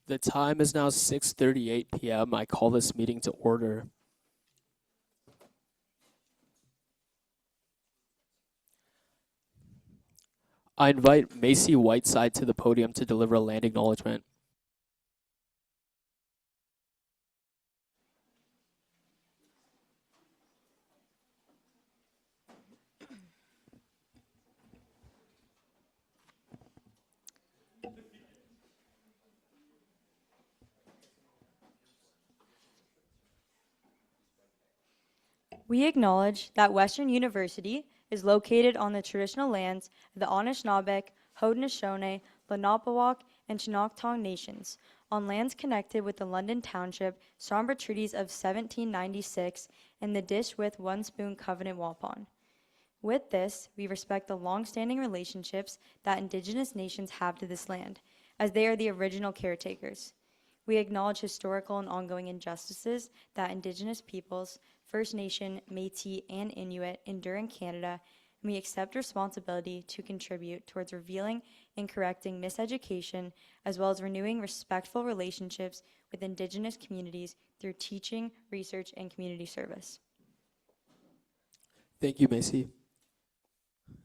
The time is now 6:38 p.m. I call this meeting to order. I invite Macy Whiteside to the podium to deliver a land acknowledgement. We acknowledge that Western University is located on the traditional lands of the Anishinaabe, Haudenosaunee, Lenape, and Chinook nations, on lands connected with the London Township Sombra Treaties of 1796 and the Dish with One Spoon Covenant Waupun. With this, we respect the long-standing relationships that Indigenous nations have to this land, as they are the original caretakers. We acknowledge historical and ongoing injustices that Indigenous peoples, First Nation, Métis, and Inuit endure in Canada, and we accept responsibility to contribute towards revealing and correcting miseducation, as well as renewing respectful relationships with Indigenous communities through teaching, research, and community service. Thank you, Macy.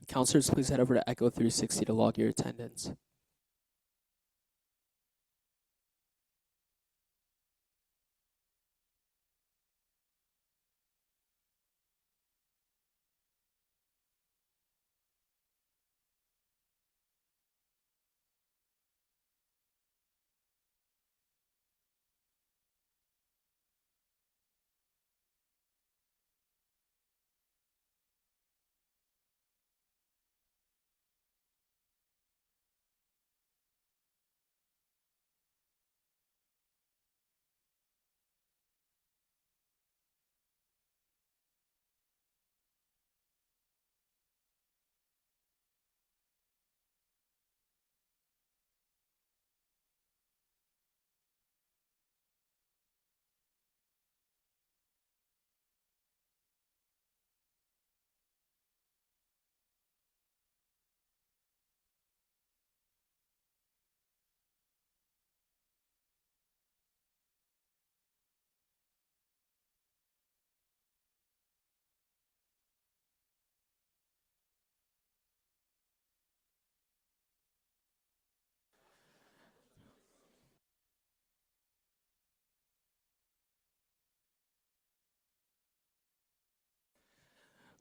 Counselors, please head over to Echo 360 to log your attendance.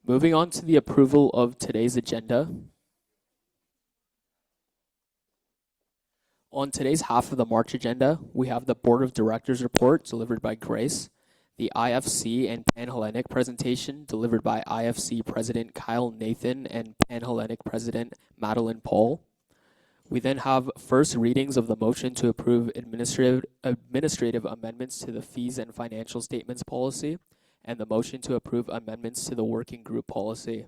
Moving on to the approval of today's agenda. On today's half of the March agenda, we have the Board of Directors report delivered by Grace, the IFC and Pan-Hellenic presentation delivered by IFC President Kyle Nathan and Pan-Hellenic President Madeline Paul. We then have first readings of the motion to approve administrative amendments to the fees and financial statements policy and the motion to approve amendments to the working group policy.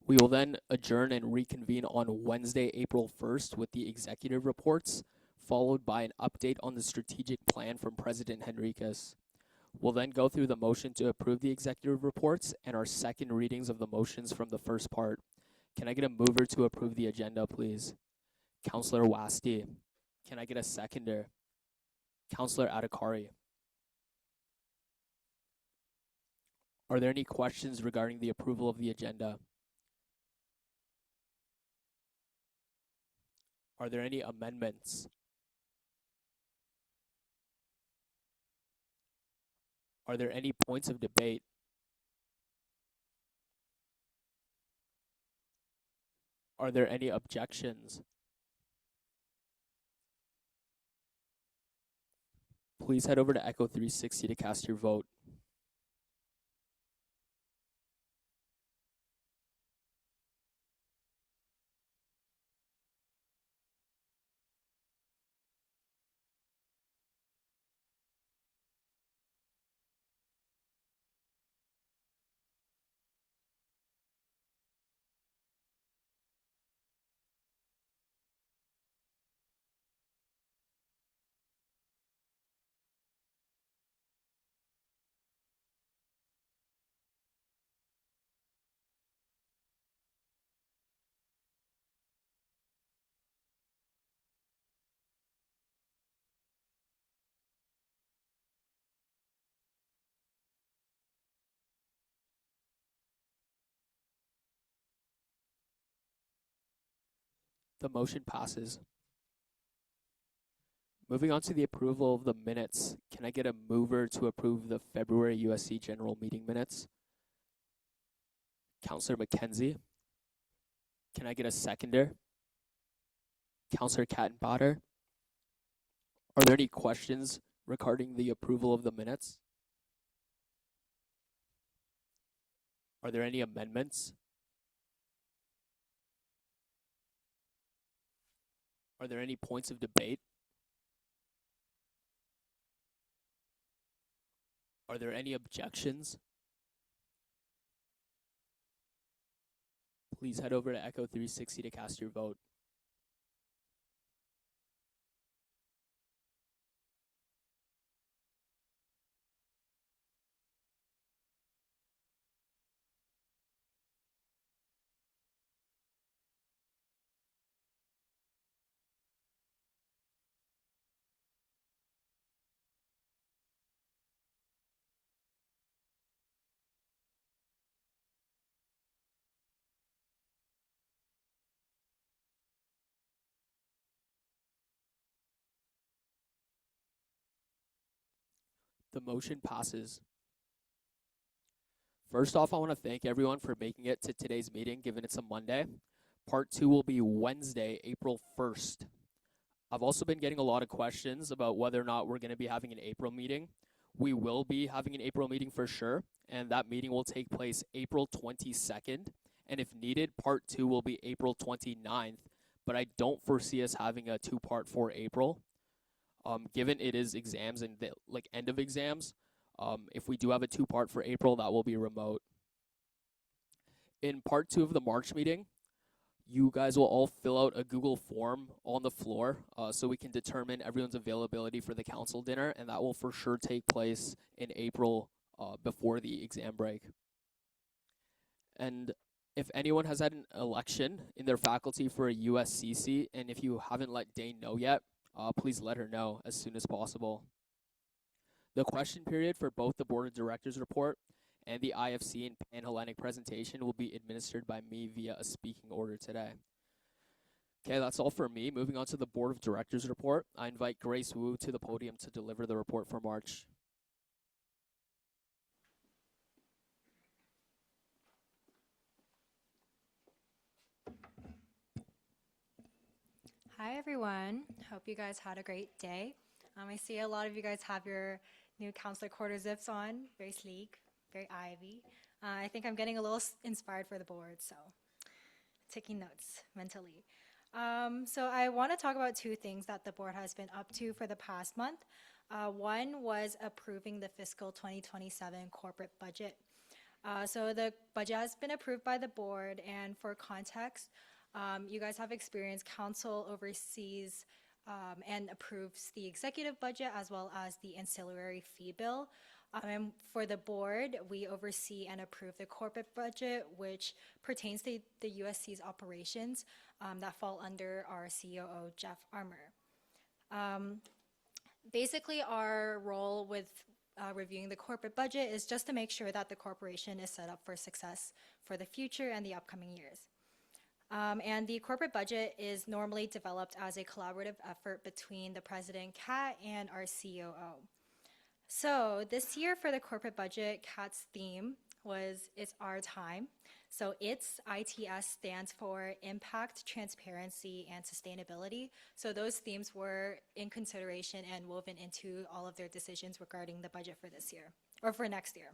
We will then adjourn and reconvene on Wednesday, April 1st with the executive reports, followed by an update on the strategic plan from President Henriquez. We'll then go through the motion to approve the executive reports and our second readings of the motions from the first part. Can I get a mover to approve the agenda, please? Councillor Wasti. Can I get a seconder? Councillor Adhikari. Are there any questions regarding the approval of the agenda? Are there any amendments? Are there any points of debate? Are there any objections? Please head over to Echo 360 to cast your vote. The motion passes. Moving on to the approval of the minutes, can I get a mover to approve the February USC General Meeting minutes? Councillor McKenzie. Can I get a seconder? Councillor Kattenbader. Are there any questions regarding the approval of the minutes? Are there any amendments? Are there any points of debate? Are there any objections? Please head over to Echo 360 to cast your vote. The motion passes. First off, I want to thank everyone for making it to today's meeting, given it's a Monday. Part 2 will be Wednesday, April 1st. I've also been getting a lot of questions about whether or not we're going to be having an April meeting. We will be having an April meeting for sure, and that meeting will take place April 22nd. And if needed, Part 2 will be April 29th, but I don't foresee us having a two-part for April. Given it is exams and the end of exams, if we do have a two-part for April, that will be remote. In Part 2 of the March meeting, you guys will all fill out a Google form on the floor so we can determine everyone's availability for the council dinner, and that will for sure take place in April before the exam break. And if anyone has had an election in their faculty for a USC seat, and if you haven't let Dane know yet, please let her know as soon as possible. The question period for both the Board of Directors report and the IFC and Pan-Hellenic presentation will be administered by me via a speaking order today. Okay, that's all for me. Moving on to the Board of Directors report, I invite Grace Wu to the podium to deliver the report for March. Hi everyone, hope you guys had a great day. I see a lot of you guys have your new counselor quarter zips on, very sleek, very Ivy. I think I'm getting a little inspired for the board, so taking notes mentally. So I want to talk about two things that the board has been up to for the past month. One was approving the fiscal 2027 corporate budget. So the budget has been approved by the board, and for context, you guys have experienced council oversees and approves the executive budget as well as the ancillary fee bill. And for the board, we oversee and approve the corporate budget, which pertains to the USC's operations that fall under our COO, Jeff Armour. Basically, our role with reviewing the corporate budget is just to make sure that the corporation is set up for success for the future and the upcoming years. And the corporate budget is normally developed as a collaborative effort between the president, Kat, and our COO. So this year for the corporate budget, Kat's theme was It's Our Time. So ITS stands for Impact, Transparency, and Sustainability. So those themes were in consideration and woven into all of their decisions regarding the budget for this year, or for next year.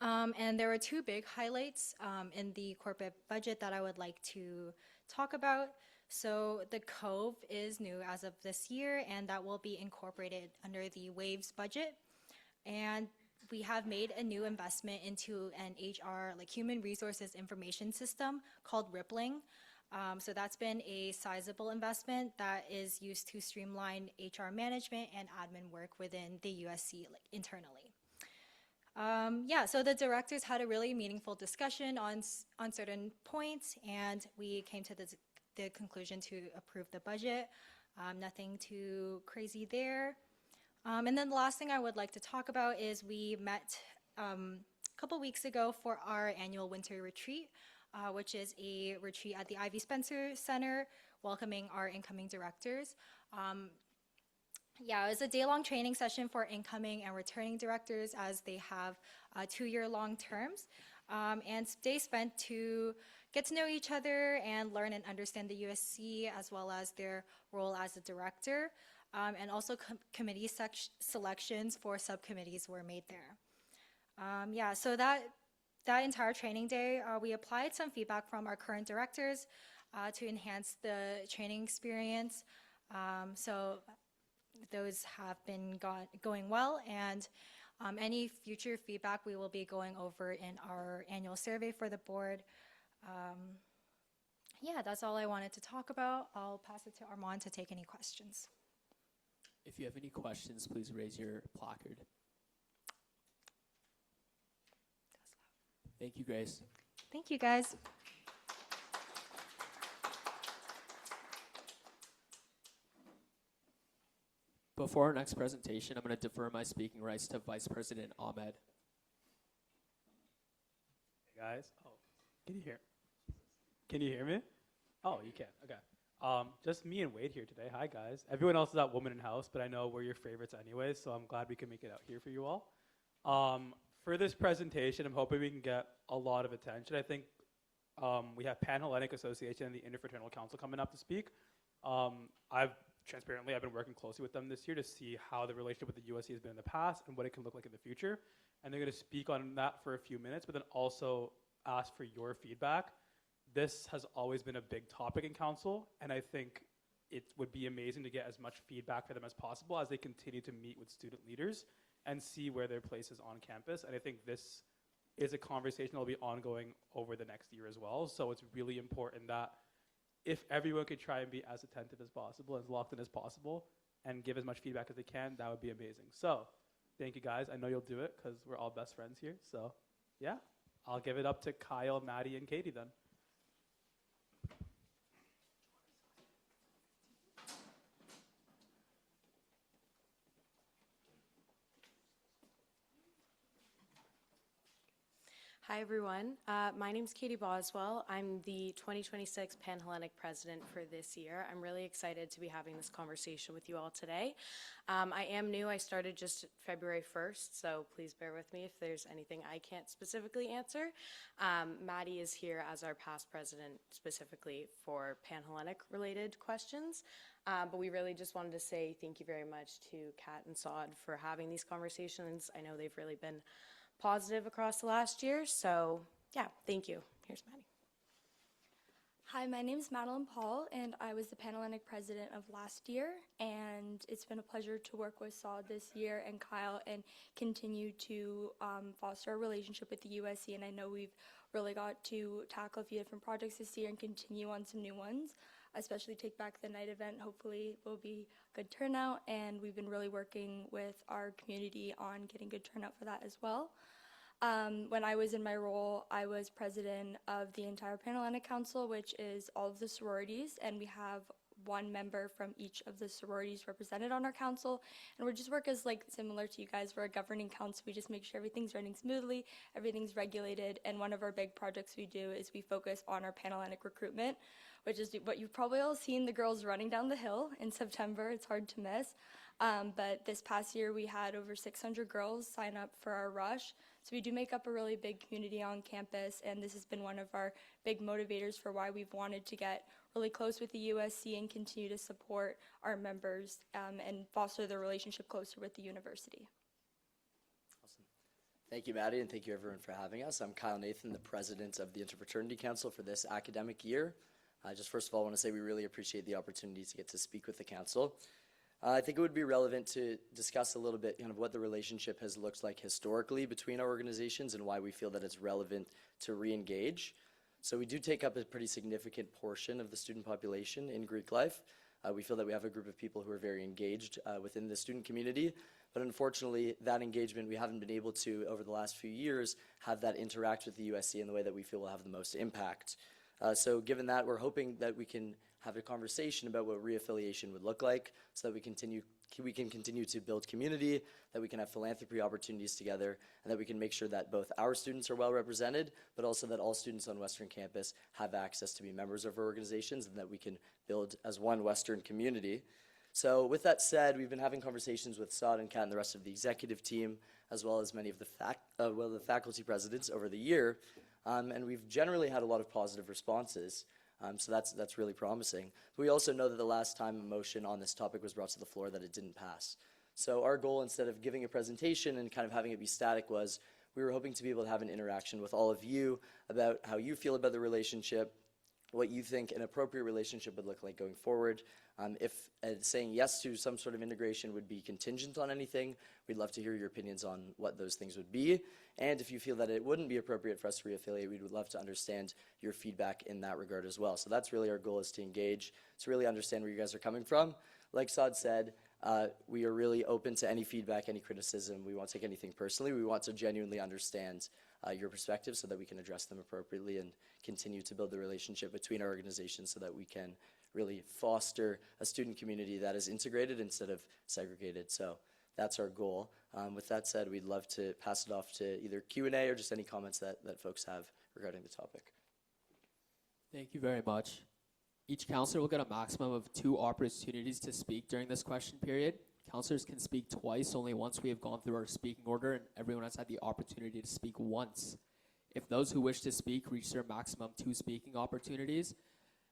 And there were two big highlights in the corporate budget that I would like to talk about. So the Cove is new as of this year, and that will be incorporated under the Waves budget. And we have made a new investment into an HR, human resources information system called Rippling. So that's been a sizable investment that is used to streamline HR management and admin work within the USC internally. So the directors had a really meaningful discussion on certain points, and we came to the conclusion to approve the budget. Nothing too crazy there. And then the last thing I would like to talk about is we met a couple weeks ago for our annual winter retreat. which is a retreat at the Ivy Spencer Center, welcoming our incoming directors. Yeah, it was a day-long training session for incoming and returning directors as they have 2-year-long terms. And they spent to get to know each other and learn and understand the USC as well as their role as a director. And also committee selections for subcommittees were made there. Yeah, so that entire training day, we applied some feedback from our current directors to enhance the training experience. So those have been going well, and any future feedback we will be going over in our annual survey for the board. Yeah, that's all I wanted to talk about. I'll pass it to Armand to take any questions. If you have any questions, please raise your placard. Thank you, Grace. Thank you, guys. Before our next presentation, I'm going to defer my speaking rights to Vice President Ahmed. Hey guys, can you hear me? Oh, you can. Okay. Just me and Wade here today. Hi guys. Everyone else is at Woman in House, but I know we're your favorites anyways, so I'm glad we can make it out here for you all. For this presentation, I'm hoping we can get a lot of attention. I think we have Pan-Hellenic Association and the Interfraternal Council coming up to speak. I've been working closely with them this year to see how the relationship with the USC has been in the past and what it can look like in the future. And they're going to speak on that for a few minutes, but then also ask for your feedback. This has always been a big topic in council, and I think it would be amazing to get as much feedback for them as possible as they continue to meet with student leaders and see where their place is on campus. And I think this is a conversation that will be ongoing over the next year as well. So it's really important that if everyone could try and be as attentive as possible, as locked in as possible, and give as much feedback as they can, that would be amazing. So thank you guys. I know you'll do it because we're all best friends here. So yeah, I'll give it up to Kyle, Maddie, and Katie then. Hi, everyone. My name is Katie Boswell. I'm the 2026 Pan-Hellenic President for this year. I'm really excited to be having this conversation with you all today. I am new. I started just February 1st, so please bear with me if there's anything I can't specifically answer. Maddie is here as our past president specifically for Pan-Hellenic related questions. But we really just wanted to say thank you very much to Kat and Saud for having these conversations. I know they've really been positive across the last year. So yeah, thank you. Here's Maddie. Hi, my name is Madeline Paul, and I was the Pan-Hellenic president of last year, and it's been a pleasure to work with Saud this year and Kyle and continue to foster a relationship with the USC, and I know we've really got to tackle a few different projects this year and continue on some new ones, especially Take Back the Night event. Hopefully will be good turnout, and we've been really working with our community on getting good turnout for that as well. When I was in my role, I was president of the entire Pan-Hellenic Council, which is all of the sororities, and we have one member from each of the sororities represented on our council, and we just work as similar to you guys. We're a governing council. We just make sure everything's running smoothly, everything's regulated, and one of our big projects we do is we focus on our Pan-Hellenic recruitment, which is what you've probably all seen, the girls running down the hill in September. It's hard to miss. But this past year, we had over 600 girls sign up for our rush. So we do make up a really big community on campus, and this has been one of our big motivators for why we've wanted to get really close with the USC and continue to support our members and foster the relationship closer with the university. Awesome. Thank you, Maddie, and thank you, everyone, for having us. I'm Kyle Nathan, the president of the Interfraternity Council for this academic year. Just first of all, I want to say we really appreciate the opportunity to get to speak with the council. I think it would be relevant to discuss a little bit kind of what the relationship has looked like historically between our organizations and why we feel that it's relevant to re-engage. So we do take up a pretty significant portion of the student population in Greek life. We feel that we have a group of people who are very engaged within the student community, but unfortunately that engagement we haven't been able to, over the last few years, have that interact with the USC in the way that we feel will have the most impact. So given that, we're hoping that we can have a conversation about what reaffiliation would look like so that we we can continue to build community, that we can have philanthropy opportunities together, and that we can make sure that both our students are well represented, but also that all students on Western campus have access to be members of our organizations, and that we can build as one Western community. So with that said, we've been having conversations with Saad and Kat and the rest of the executive team, as well as many of the faculty presidents over the year, and we've generally had a lot of positive responses. So that's really promising. But we also know that the last time a motion on this topic was brought to the floor that it didn't pass. So our goal, instead of giving a presentation and kind of having it be static, was we were hoping to be able to have an interaction with all of you about how you feel about the relationship, what you think an appropriate relationship would look like going forward. If saying yes to some sort of integration would be contingent on anything, we'd love to hear your opinions on what those things would be. And if you feel that it wouldn't be appropriate for us to reaffiliate, we would love to understand your feedback in that regard as well. So that's really our goal, is to engage, to really understand where you guys are coming from. Like Saad said, we are really open to any feedback, any criticism. We won't take anything personally. We want to genuinely understand your perspective so that we can address them appropriately and continue to build the relationship between our organizations so that we can really foster a student community that is integrated instead of segregated. So that's our goal. With that said, we'd love to pass it off to either Q&A or just any comments that folks have regarding the topic. Thank you very much. Each counselor will get a maximum of 2 opportunities to speak during this question period. Counselors can speak twice, only once we have gone through our speaking order, and everyone has had the opportunity to speak once. If those who wish to speak reach their maximum 2 speaking opportunities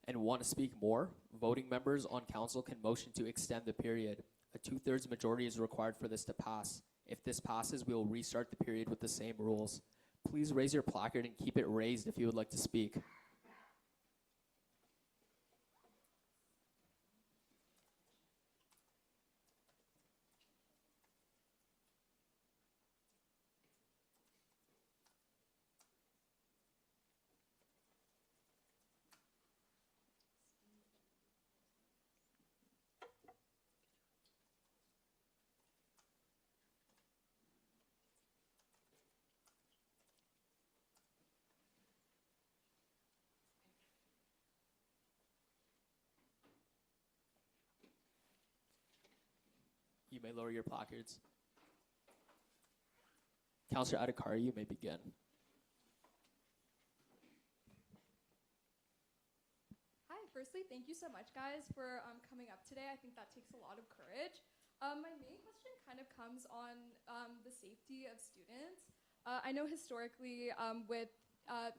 and want to speak more, voting members on council can motion to extend the period. A 2/3 majority is required for this to pass. If this passes, we will restart the period with the same rules. Please raise your placard and keep it raised if you would like to speak. You may lower your placards. Councillor Adhikari, you may begin. Hi, firstly, thank you so much, guys, for coming up today. I think that takes a lot of courage. My main question kind of comes on the safety of students. I know historically with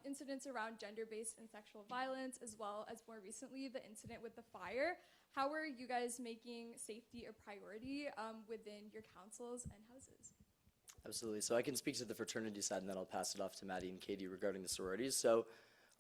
incidents around gender-based and sexual violence, as well as more recently the incident with the fire, how are you guys making safety a priority within your councils and houses? Absolutely. So I can speak to the fraternity side, and then I'll pass it off to Maddie and Katie regarding the sororities. So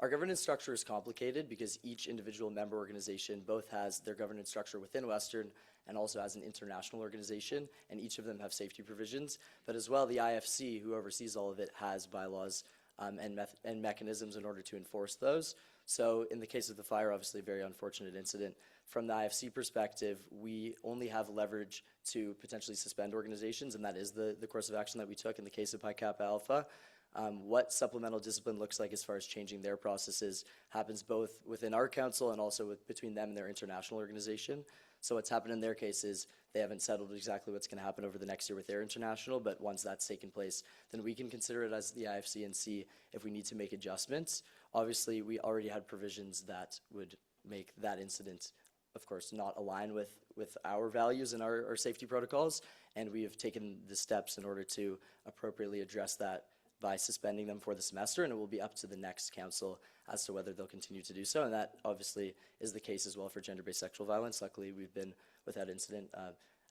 our governance structure is complicated because each individual member organization both has their governance structure within Western and also has an international organization, and each of them have safety provisions. But as well, the IFC, who oversees all of it, has bylaws and mechanisms in order to enforce those. So in the case of the fire, obviously a very unfortunate incident, from the IFC perspective, we only have leverage to potentially suspend organizations, and that is the course of action that we took in the case of Pi Kappa Alpha. What supplemental discipline looks like as far as changing their processes happens both within our council and also between them and their international organization. So what's happened in their case is they haven't settled exactly what's going to happen over the next year with their international, but once that's taken place, then we can consider it as the IFC and see if we need to make adjustments. Obviously, we already had provisions that would make that incident, of course, not align with our values and our safety protocols, and we have taken the steps in order to appropriately address that by suspending them for the semester, and it will be up to the next council as to whether they'll continue to do so, and that obviously is the case as well for gender-based sexual violence. Luckily, we've been without incident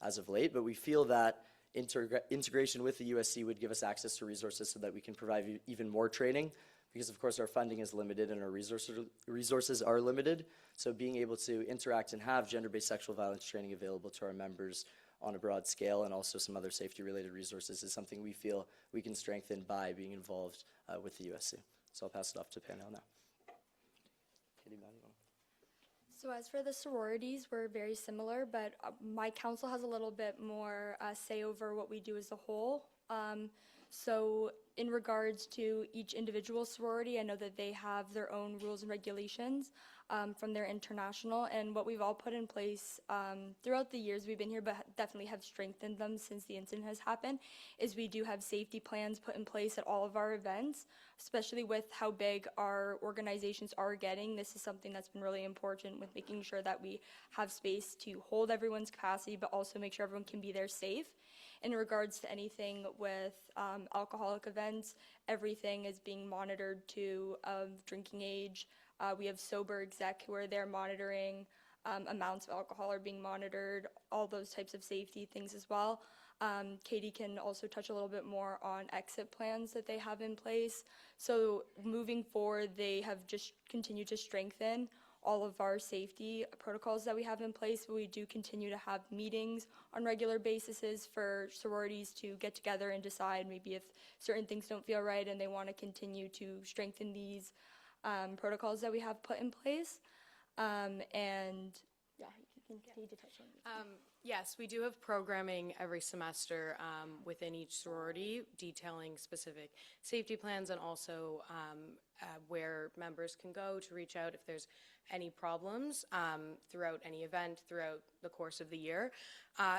as of late, but we feel that integration with the USC would give us access to resources so that we can provide even more training, because of course our funding is limited and our resources are limited, so being able to interact and have gender-based sexual violence training available to our members on a broad scale, and also some other safety-related resources, is something we feel we can strengthen by being involved with the USC. So I'll pass it off to Panel now. Katie, Maddie, So as for the sororities, we're very similar, but my council has a little bit more say over what we do as a whole. So in regards to each individual sorority, I know that they have their own rules and regulations from their international, and what we've all put in place throughout the years we've been here, but definitely have strengthened them since the incident has happened, is we do have safety plans put in place at all of our events, especially with how big our organizations are getting. This is something that's been really important with making sure that we have space to hold everyone's capacity, but also make sure everyone can be there safe. In regards to anything with alcoholic events, everything is being monitored to drinking age. We have sober exec who are there monitoring. Amounts of alcohol are being monitored, all those types of safety things as well. Katie can also touch a little bit more on exit plans that they have in place. So moving forward, they have just continued to strengthen all of our safety protocols that we have in place. We do continue to have meetings on regular basis for sororities to get together and decide maybe if certain things don't feel right and they want to continue to strengthen these protocols that we have put in place. And yeah, you can continue to touch on these. Yes, we do have programming every semester within each sorority detailing specific safety plans and also where members can go to reach out if there's any problems throughout any event throughout the course of the year.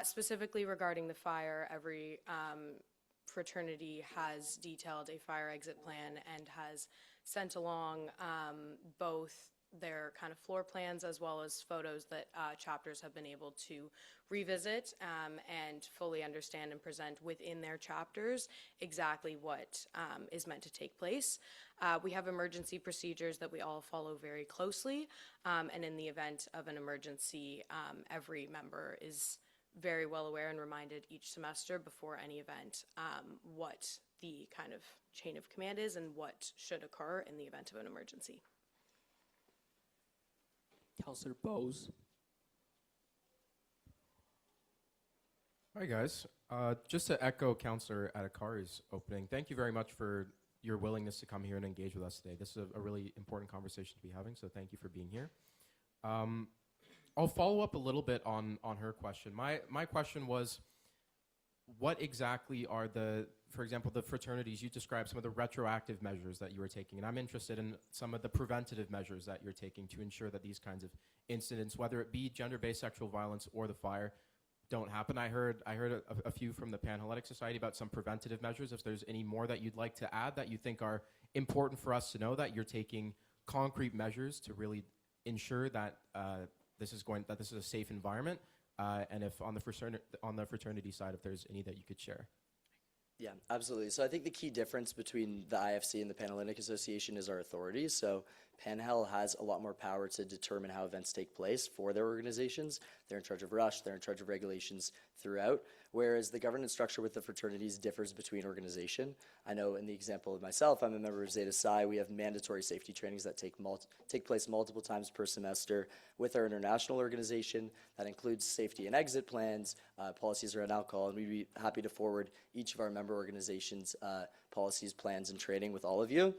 Specifically regarding the fire, every fraternity has detailed a fire exit plan and has sent along both their kind of floor plans as well as photos that chapters have been able to revisit and fully understand and present within their chapters exactly what is meant to take place. We have emergency procedures that we all follow very closely, and in the event of an emergency, every member is very well aware and reminded each semester before any event what the kind of chain of command is and what should occur in the event of an emergency. Councillor Bose. Hi guys, just to echo Councillor Adhikari's opening, thank you very much for your willingness to come here and engage with us today. This is a really important conversation to be having, so thank you for being here. I'll follow up a little bit on her question. My question was, what exactly are for example, the fraternities, you described some of the retroactive measures that you were taking, and I'm interested in some of the preventative measures that you're taking to ensure that these kinds of incidents, whether it be gender-based sexual violence or the fire, don't happen. I heard a few from the Panhellenic Society about some preventative measures. If there's any more that you'd like to add that you think are important for us to know, that you're taking concrete measures to really ensure that this is a safe environment, and if on the fraternity side, if there's any that you could share. Yeah, absolutely. So I think the key difference between the IFC and the Panhellenic Association is our authority. So Panhell has a lot more power to determine how events take place for their organizations. They're in charge of rush, they're in charge of regulations throughout, whereas the governance structure with the fraternities differs between organization. I know in the example of myself, I'm a member of Zeta Psi. We have mandatory safety trainings that take place multiple times per semester with our international organization. That includes safety and exit plans, policies around alcohol, and we'd be happy to forward each of our member organizations' policies, plans, and training with all of you.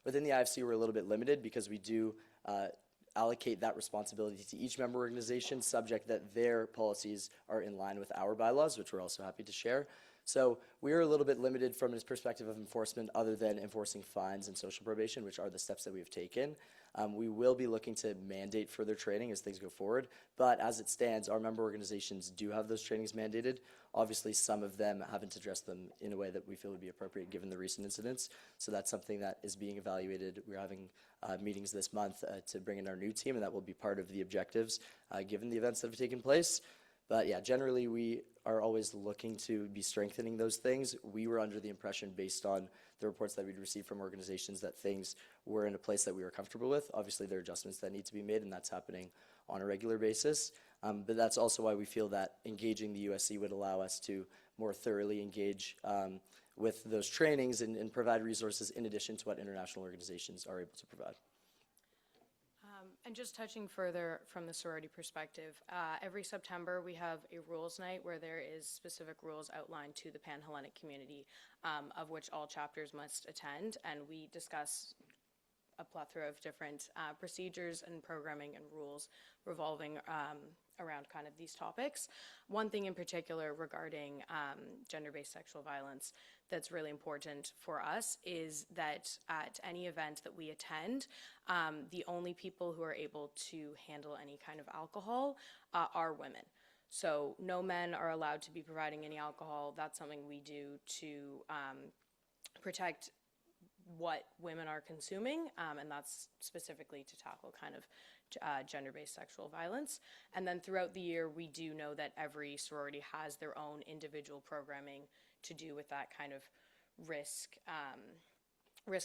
Within the IFC, we're a little bit limited because we do allocate that responsibility to each member organization, subject that their policies are in line with our bylaws, which we're also happy to share. So we're a little bit limited from this perspective of enforcement other than enforcing fines and social probation, which are the steps that we have taken. We will be looking to mandate further training as things go forward, but as it stands, our member organizations do have those trainings mandated. Obviously, some of them haven't addressed them in a way that we feel would be appropriate given the recent incidents, so that's something that is being evaluated. We're having meetings this month to bring in our new team, and that will be part of the objectives given the events that have taken place. But yeah, generally we are always looking to be strengthening those things. We were under the impression, based on the reports that we'd received from organizations, that things were in a place that we were comfortable with. Obviously, there are adjustments that need to be made, and that's happening on a regular basis. But that's also why we feel that engaging the USC would allow us to more thoroughly engage with those trainings and provide resources in addition to what international organizations are able to provide. And just touching further from the sorority perspective, every September we have a rules night where there is specific rules outlined to the Panhellenic community, of which all chapters must attend, and we discuss a plethora of different procedures and programming and rules revolving around kind of these topics. One thing in particular regarding gender-based sexual violence, that's really important for us is that at any event that we attend, the only people who are able to handle any kind of alcohol are women. So no men are allowed to be providing any alcohol. That's something we do to protect what women are consuming, and that's specifically to tackle kind of gender-based sexual violence. And then throughout the year, we do know that every sorority has their own individual programming to do with that kind of risk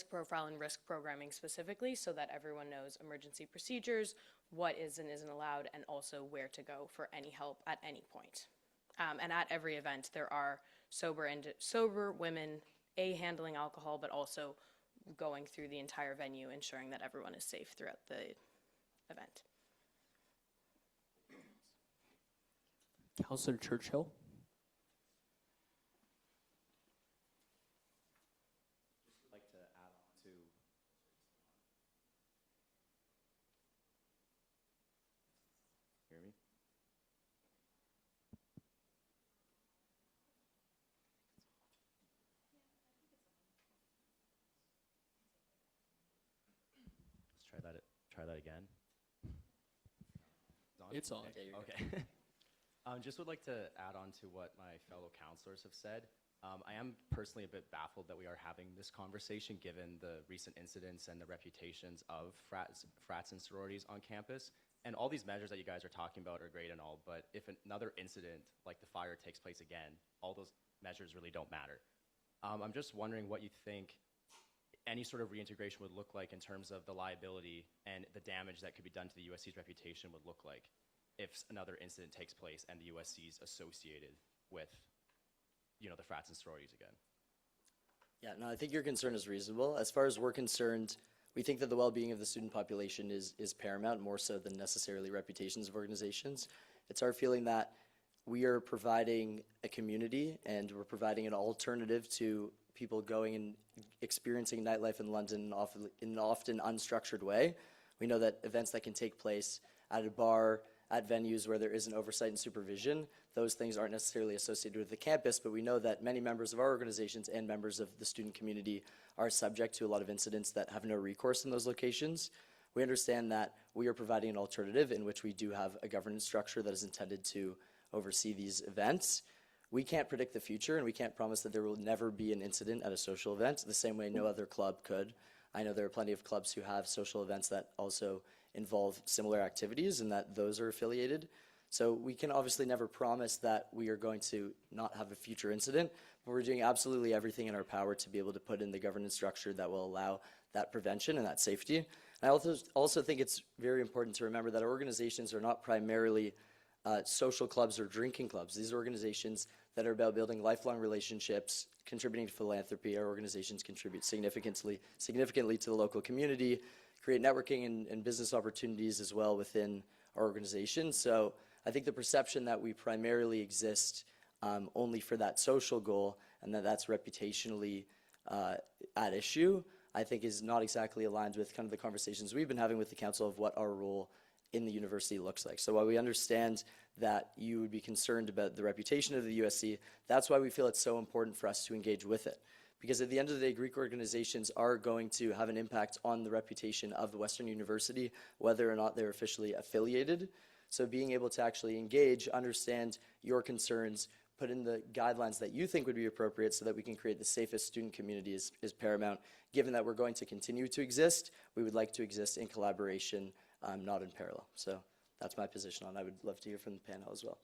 profile and risk programming specifically, so that everyone knows emergency procedures, what is and isn't allowed, and also where to go for any help at any point. And at every event, there are sober women, handling alcohol, but also going through the entire venue, ensuring that everyone is safe throughout the event. Councillor Churchill. I'd like to add on to hear me? Let's try that again. It's on. Yeah, you're good. Okay. Just would like to add on to what my fellow counselors have said. I am personally a bit baffled that we are having this conversation given the recent incidents and the reputations of frats and sororities on campus. And all these measures that you guys are talking about are great and all, but if another incident like the fire takes place again, all those measures really don't matter. I'm just wondering what you think any sort of reintegration would look like in terms of the liability and the damage that could be done to the USC's reputation would look like if another incident takes place and the USC is associated with, the frats and sororities again. Yeah, no, I think your concern is reasonable. As far as we're concerned, we think that the well-being of the student population is paramount, more so than necessarily reputations of organizations. It's our feeling that we are providing a community and we're providing an alternative to people going and experiencing nightlife in London in an often unstructured way. We know that events that can take place at a bar, at venues where there isn't oversight and supervision, those things aren't necessarily associated with the campus, but we know that many members of our organizations and members of the student community are subject to a lot of incidents that have no recourse in those locations. We understand that we are providing an alternative in which we do have a governance structure that is intended to oversee these events. We can't predict the future, and we can't promise that there will never be an incident at a social event, the same way no other club could. I know there are plenty of clubs who have social events that also involve similar activities and that those are affiliated. So we can obviously never promise that we are going to not have a future incident, but we're doing absolutely everything in our power to be able to put in the governance structure that will allow that prevention and that safety. And I also think it's very important to remember that our organizations are not primarily social clubs or drinking clubs. These are organizations that are about building lifelong relationships, contributing to philanthropy. Our organizations contribute significantly to the local community, create networking and business opportunities as well within our organization. So I think the perception that we primarily exist only for that social goal and that that's reputationally at issue, I think is not exactly aligned with kind of the conversations we've been having with the council of what our role in the university looks like. So while we understand that you would be concerned about the reputation of the USC, that's why we feel it's so important for us to engage with it. Because at the end of the day, Greek organizations are going to have an impact on the reputation of the Western University, whether or not they're officially affiliated. So being able to actually engage, understand your concerns, put in the guidelines that you think would be appropriate so that we can create the safest student community is paramount. Given that we're going to continue to exist, we would like to exist in collaboration, not in parallel. So that's my position on it. I would love to hear from the panel as well.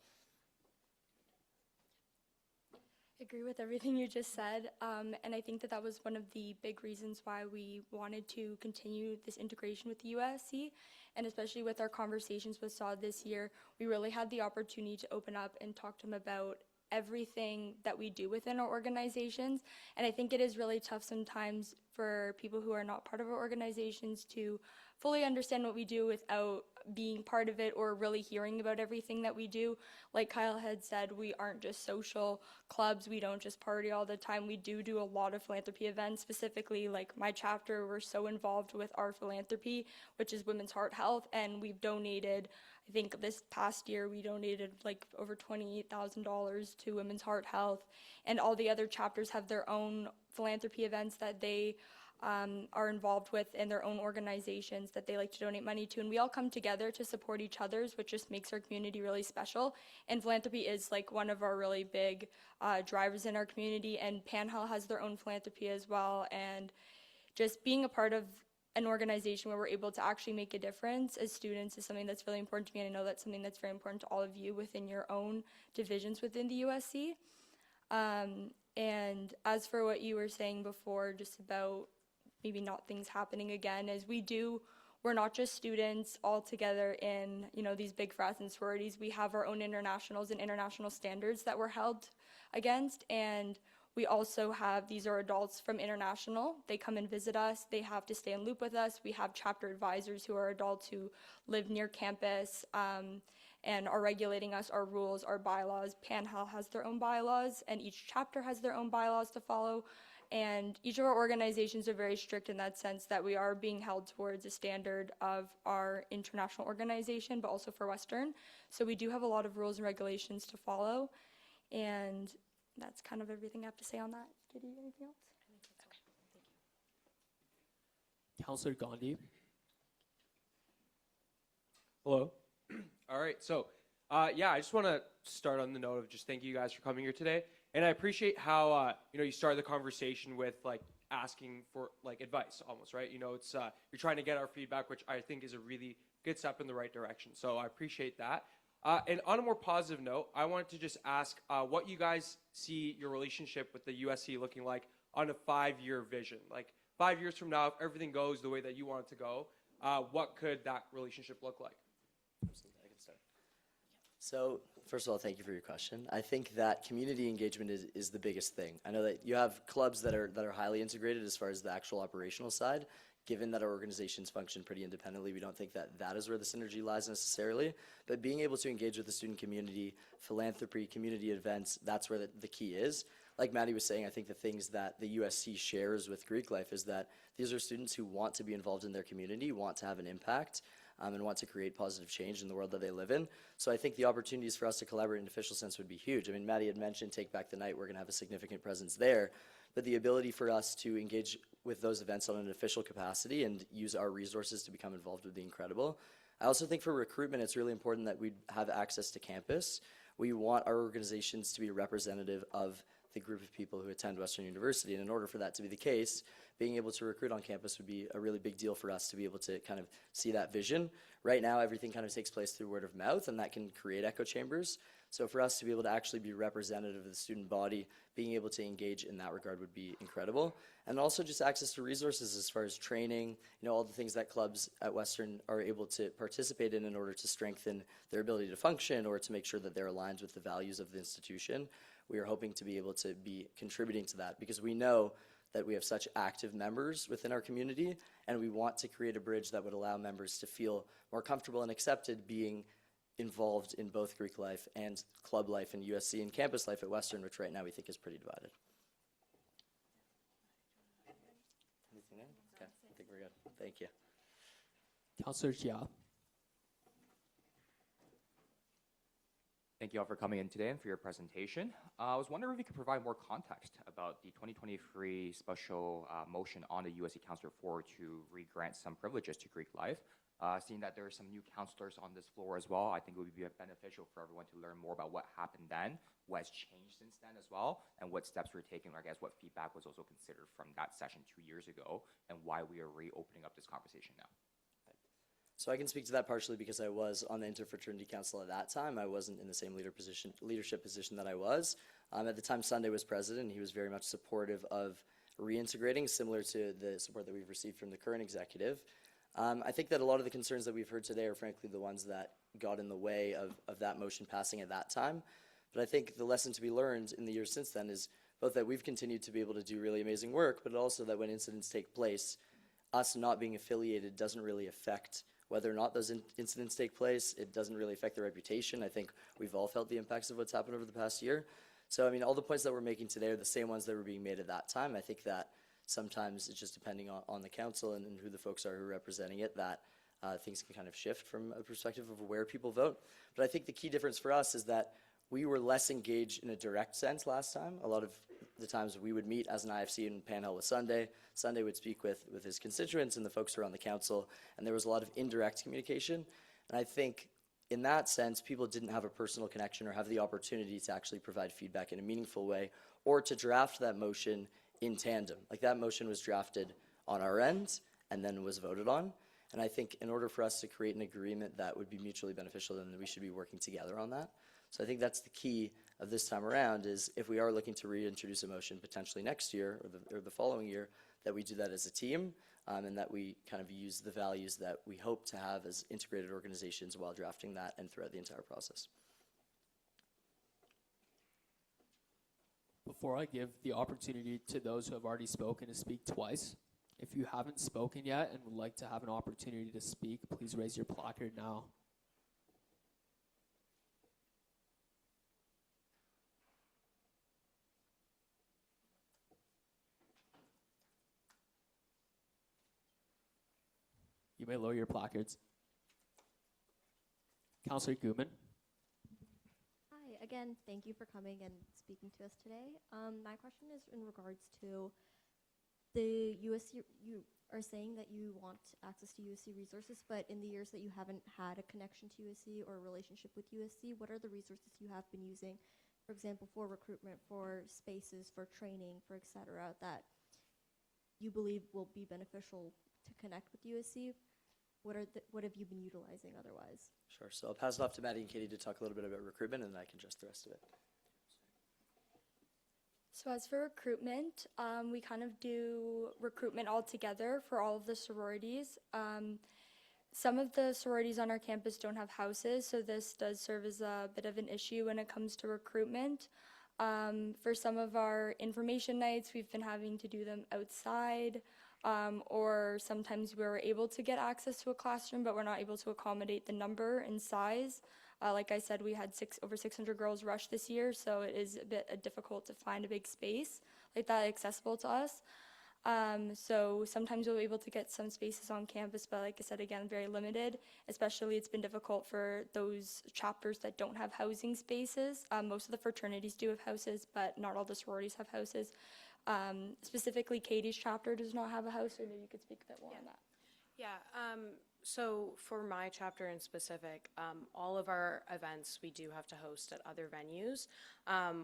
I agree with everything you just said, and I think that was one of the big reasons why we wanted to continue this integration with the USC, and especially with our conversations with Saad this year, we really had the opportunity to open up and talk to him about everything that we do within our organizations. And I think it is really tough sometimes for people who are not part of our organizations to fully understand what we do without being part of it or really hearing about everything that we do. Like Kyle had said, we aren't just social clubs. We don't just party all the time. We do a lot of philanthropy events. Specifically, like my chapter, we're so involved with our philanthropy, which is Women's Heart Health, and we've donated, I think this past year we donated like over $28,000 to Women's Heart Health, and all the other chapters have their own philanthropy events that they are involved with in their own organizations that they like to donate money to, and we all come together to support each other's, which just makes our community really special. And philanthropy is like one of our really big drivers in our community, and Panhandle has their own philanthropy as well. And just being a part of an organization where we're able to actually make a difference as students is something that's really important to me, and I know that's something that's very important to all of you within your own divisions within the USC. And as for what you were saying before, just about maybe not things happening again, is we're not just students all together in, these big frats and sororities. We have our own internationals and international standards that we're held against, and we also have, these are adults from international. They come and visit us. They have to stay in loop with us. We have chapter advisors who are adults who live near campus and are regulating us, our rules, our bylaws. Panhandle has their own bylaws, and each chapter has their own bylaws to follow. And each of our organizations are very strict in that sense that we are being held towards a standard of our international organization, but also for Western. So we do have a lot of rules and regulations to follow. And that's kind of everything I have to say on that. Did you have anything else? Okay, thank you. Councillor Gandhi. Hello. All right. So, yeah, I just want to start on the note of just thank you guys for coming here today. And I appreciate how, you started the conversation with like asking for like advice almost, right? It's, you're trying to get our feedback, which I think is a really good step in the right direction. So I appreciate that. And on a more positive note, I wanted to just ask what you guys see your relationship with the USC looking like on a 5-year vision. Like 5 years from now, if everything goes the way that you want it to go, what could that relationship look like? Absolutely, I can start. So, first of all, thank you for your question. I think that community engagement is the biggest thing. I know that you have clubs that are highly integrated as far as the actual operational side. Given that our organizations function pretty independently, we don't think that that is where the synergy lies necessarily. But being able to engage with the student community, philanthropy, community events, that's where the key is. Like Maddie was saying, I think the things that the USC shares with Greek Life is that these are students who want to be involved in their community, want to have an impact, and want to create positive change in the world that they live in. So I think the opportunities for us to collaborate in an official sense would be huge. I mean, Maddie had mentioned Take Back the Night. We're going to have a significant presence there. But the ability for us to engage with those events on an official capacity and use our resources to become involved would be incredible. I also think for recruitment, it's really important that we have access to campus. We want our organizations to be representative of the group of people who attend Western University. And in order for that to be the case, being able to recruit on campus would be a really big deal for us to be able to kind of see that vision. Right now, everything kind of takes place through word of mouth, and that can create echo chambers. So for us to be able to actually be representative of the student body, being able to engage in that regard would be incredible. And also just access to resources as far as training, all the things that clubs at Western are able to participate in order to strengthen their ability to function or to make sure that they're aligned with the values of the institution. We are hoping to be able to be contributing to that because we know that we have such active members within our community, and we want to create a bridge that would allow members to feel more comfortable and accepted being involved in both Greek life and club life in USC and campus life at Western, which right now we think is pretty divided. Anything there? Okay, I think we're good. Thank you. Councillor Jia. Thank you all for coming in today and for your presentation. I was wondering if you could provide more context about the 2023 special motion on the USC Council for to re-grant some privileges to Greek life. Seeing that there are some new counselors on this floor as well, I think it would be beneficial for everyone to learn more about what happened then, what has changed since then as well, and what steps were taken, or I guess what feedback was also considered from that session 2 years ago, and why we are reopening up this conversation now. So I can speak to that partially because I was on the Interfraternity Council at that time. I wasn't in the same leadership position that I was. At the time, Sunday was president. He was very much supportive of reintegrating, similar to the support that we've received from the current executive. I think that a lot of the concerns that we've heard today are frankly the ones that got in the way of that motion passing at that time. But I think the lesson to be learned in the years since then is both that we've continued to be able to do really amazing work, but also that when incidents take place, us not being affiliated doesn't really affect whether or not those incidents take place. It doesn't really affect their reputation. I think we've all felt the impacts of what's happened over the past year. So, I mean, all the points that we're making today are the same ones that were being made at that time. I think that sometimes it's just depending on the council and who the folks are who are representing it, that things can kind of shift from a perspective of where people vote. But I think the key difference for us is that we were less engaged in a direct sense last time. A lot of the times we would meet as an IFC in Panhandle with Sunday. Sunday would speak with his constituents and the folks around the council, and there was a lot of indirect communication. And I think in that sense, people didn't have a personal connection or have the opportunity to actually provide feedback in a meaningful way or to draft that motion in tandem. Like, that motion was drafted on our end and then was voted on. And I think in order for us to create an agreement that would be mutually beneficial, then we should be working together on that. So I think that's the key of this time around, is if we are looking to reintroduce a motion potentially next year or the following year, that we do that as a team, and that we kind of use the values that we hope to have as integrated organizations while drafting that and throughout the entire process. Before I give the opportunity to those who have already spoken to speak twice, if you haven't spoken yet and would like to have an opportunity to speak, please raise your placard now. You may lower your placards. Councillor Guman. Hi, again, thank you for coming and speaking to us today. My question is in regards to the USC. You are saying that you want access to USC resources, but in the years that you haven't had a connection to USC or a relationship with USC, what are the resources you have been using, for example, for recruitment, for spaces, for training, for et cetera, that you believe will be beneficial to connect with USC? What have you been utilizing otherwise? Sure. So I'll pass it off to Maddie and Katie to talk a little bit about recruitment, and then I can address the rest of it. So as for recruitment, we kind of do recruitment all together for all of the sororities. Some of the sororities on our campus don't have houses, so this does serve as a bit of an issue when it comes to recruitment. For some of our information nights, we've been having to do them outside, or sometimes we're able to get access to a classroom, but we're not able to accommodate the number and size. Like I said, we had over 600 girls rush this year, so it is a bit difficult to find a big space like that accessible to us. So sometimes we'll be able to get some spaces on campus, but like I said, again, very limited. Especially it's been difficult for those chapters that don't have housing spaces. Most of the fraternities do have houses, but not all the sororities have houses. Specifically, Katie's chapter does not have a house, so maybe you could speak a bit more on that. Yeah, so for my chapter in specific, all of our events we do have to host at other venues,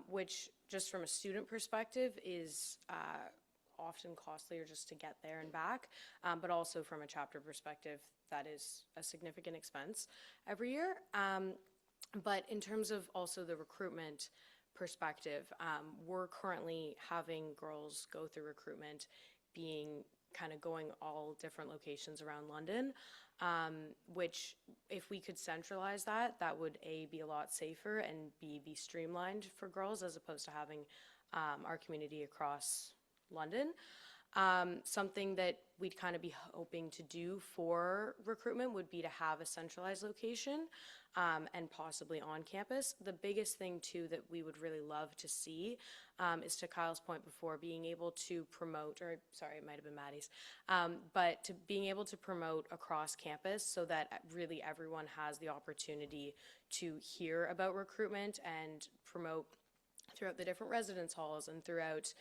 which just from a student perspective is often costlier just to get there and back, but also from a chapter perspective, that is a significant expense every year. But in terms of also the recruitment perspective, we're currently having girls go through recruitment, going all different locations around London, which if we could centralize that would be a lot safer and be streamlined for girls as opposed to having our community across London. Something that we'd kind of be hoping to do for recruitment would be to have a centralized location and possibly on campus. The biggest thing too that we would really love to see is, to Kyle's point before, being able to promote, or sorry, it might have been Maddie's, but to being able to promote across campus so that really everyone has the opportunity to hear about recruitment and promote throughout the different residence halls and throughout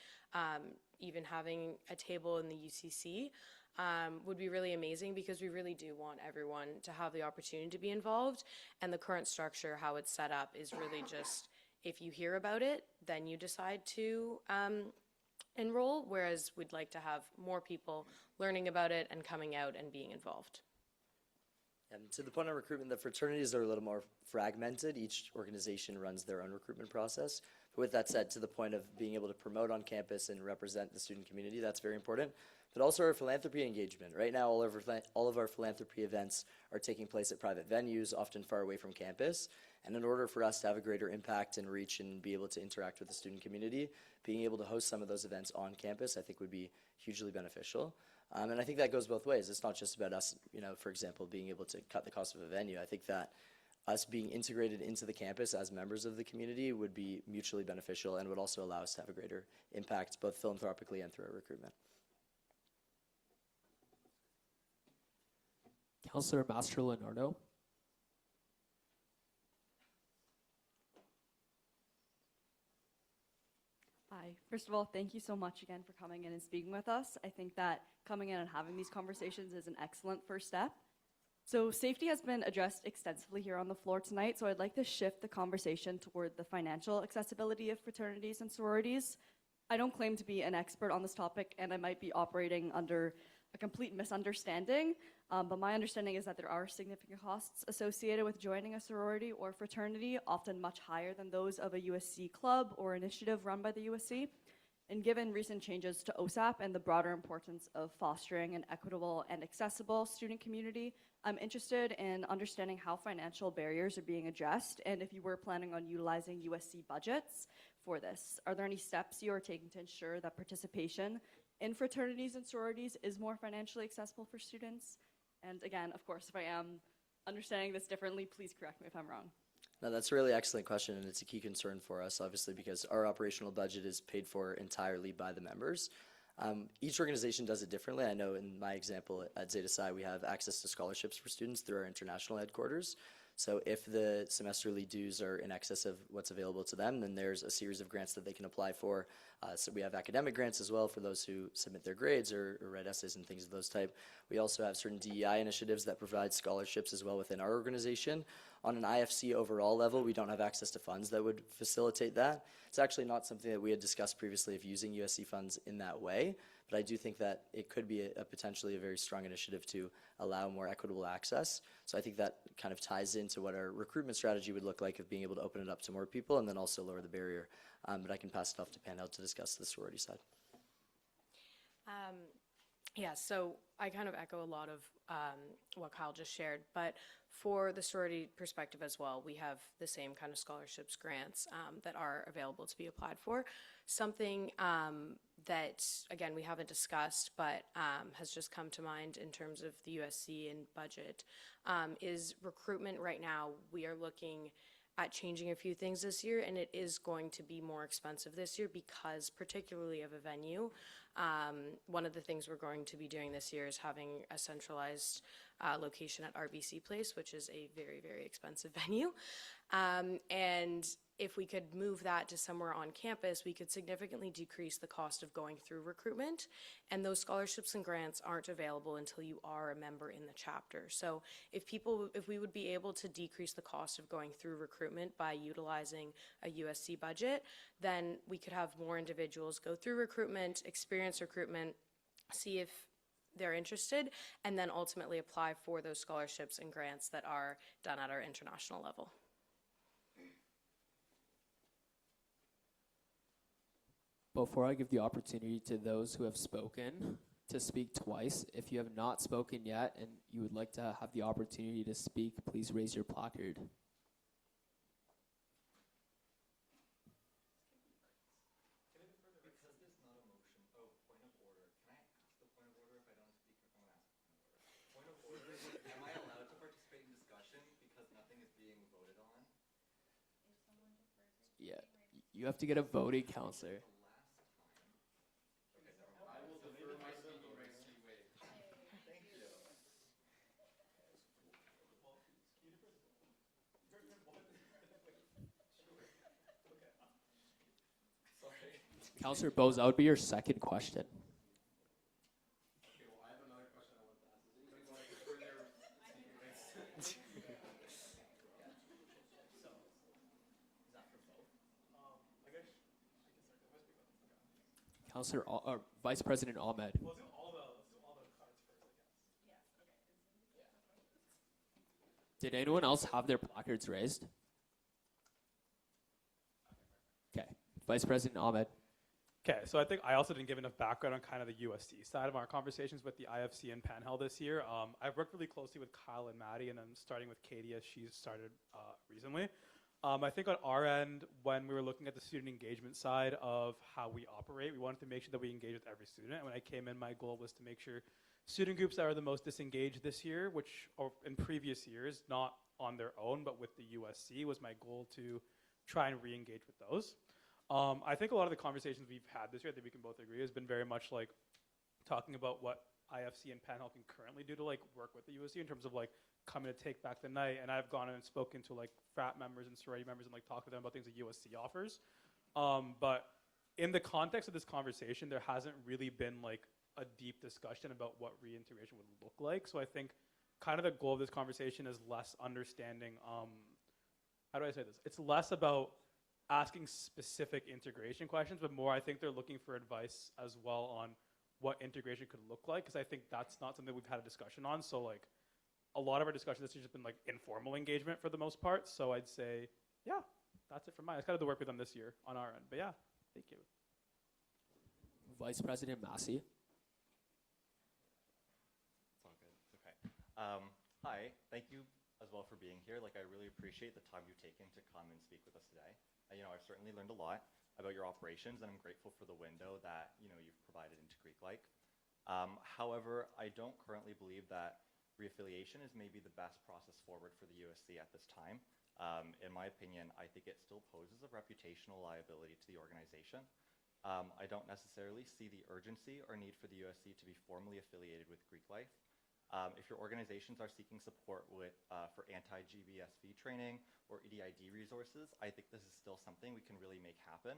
even having a table in the UCC would be really amazing, because we really do want everyone to have the opportunity to be involved. And the current structure, how it's set up, is really just if you hear about it, then you decide to enroll, whereas we'd like to have more people learning about it and coming out and being involved. And to the point of recruitment, the fraternities are a little more fragmented. Each organization runs their own recruitment process. But with that said, to the point of being able to promote on campus and represent the student community, that's very important. but also our philanthropy engagement. Right now, all of our philanthropy events are taking place at private venues, often far away from campus. And in order for us to have a greater impact and reach and be able to interact with the student community, being able to host some of those events on campus, I think would be hugely beneficial. And I think that goes both ways. It's not just about us, for example, being able to cut the cost of a venue. I think that us being integrated into the campus as members of the community would be mutually beneficial and would also allow us to have a greater impact, both philanthropically and through our recruitment. Councillor Master Leonardo. Hi. First of all, thank you so much again for coming in and speaking with us. I think that coming in and having these conversations is an excellent first step. So safety has been addressed extensively here on the floor tonight, so I'd like to shift the conversation toward the financial accessibility of fraternities and sororities. I don't claim to be an expert on this topic, and I might be operating under a complete misunderstanding, but my understanding is that there are significant costs associated with joining a sorority or fraternity, often much higher than those of a USC club or initiative run by the USC. And given recent changes to OSAP and the broader importance of fostering an equitable and accessible student community, I'm interested in understanding how financial barriers are being addressed and if you were planning on utilizing USC budgets for this. Are there any steps you are taking to ensure that participation in fraternities and sororities is more financially accessible for students? And again, of course, if I am understanding this differently, please correct me if I'm wrong. No, that's a really excellent question, and it's a key concern for us, obviously, because our operational budget is paid for entirely by the members. Each organization does it differently. I know in my example at Zeta Psi, we have access to scholarships for students through our international headquarters. So if the semesterly dues are in excess of what's available to them, then there's a series of grants that they can apply for. So we have academic grants as well for those who submit their grades or write essays and things of those type. We also have certain DEI initiatives that provide scholarships as well within our organization. On an IFC overall level, we don't have access to funds that would facilitate that. It's actually not something that we had discussed previously of using USC funds in that way, but I do think that it could be a potentially a very strong initiative to allow more equitable access. So I think that kind of ties into what our recruitment strategy would look like of being able to open it up to more people and then also lower the barrier. But I can pass it off to Panel to discuss the sorority side. Yeah, so I kind of echo a lot of what Kyle just shared, but for the sorority perspective as well, we have the same kind of scholarships, grants that are available to be applied for. Something that, again, we haven't discussed, but has just come to mind in terms of the USC and budget is recruitment. Right now, we are looking at changing a few things this year, and it is going to be more expensive this year because particularly of a venue. One of the things we're going to be doing this year is having a centralized location at RBC Place, which is a very, very expensive venue. And if we could move that to somewhere on campus, we could significantly decrease the cost of going through recruitment. And those scholarships and grants aren't available until you are a member in the chapter. So if we would be able to decrease the cost of going through recruitment by utilizing a USC budget, then we could have more individuals go through recruitment, experience recruitment, see if they're interested, and then ultimately apply for those scholarships and grants that are done at our international level. Before I give the opportunity to those who have spoken to speak twice, if you have not spoken yet and you would like to have the opportunity to speak, please raise your placard. Am I allowed to participate in discussion because nothing is being voted on? Yeah, you have to get a voting counselor. I will defer my speaking rights to you waived. Thank you. Sorry. Counselor Bose, that would be your second question. Councillor, Vice President Ahmed. Let's do all the cards first, I guess. Did anyone else have their placards raised? Okay. Vice President Ahmed. Okay, so I think I also didn't give enough background on kind of the USC side of our conversations with the IFC and Panhel this year. I've worked really closely with Kyle and Maddie, and then starting with Katie as she's started recently. I think on our end, when we were looking at the student engagement side of how we operate, we wanted to make sure that we engage with every student. And when I came in, my goal was to make sure student groups that are the most disengaged this year, which or in previous years, not on their own, but with the USC, was my goal to try and re-engage with those. I think a lot of the conversations we've had this year, I think we can both agree, has been very much like talking about what IFC and Panhel can currently do to like work with the USC in terms of like coming to take back the night. And I've gone and spoken to like frat members and sorority members and like talked to them about things that USC offers. But in the context of this conversation, there hasn't really been like a deep discussion about what reintegration would look like. So I think kind of the goal of this conversation is less understanding, how do I say this? It's less about asking specific integration questions, but more I think they're looking for advice as well on what integration could look like, because I think that's not something we've had a discussion on. So like a lot of our discussion this year has been like informal engagement for the most part. So I'd say, yeah, that's it from mine. It's kind of the work we've done this year on our end. But yeah, thank you. Vice President Massey. It's all good. It's okay. Hi, thank you as well for being here. Like, I really appreciate the time you've taken to come and speak with us today. I've certainly learned a lot about your operations, and I'm grateful for the window that, you've provided into Greek Life. However, I don't currently believe that reaffiliation is maybe the best process forward for the USC at this time. In my opinion, I think it still poses a reputational liability to the organization. I don't necessarily see the urgency or need for the USC to be formally affiliated with Greek Life. If your organizations are seeking support for anti-GBSV training or EDID resources, I think this is still something we can really make happen,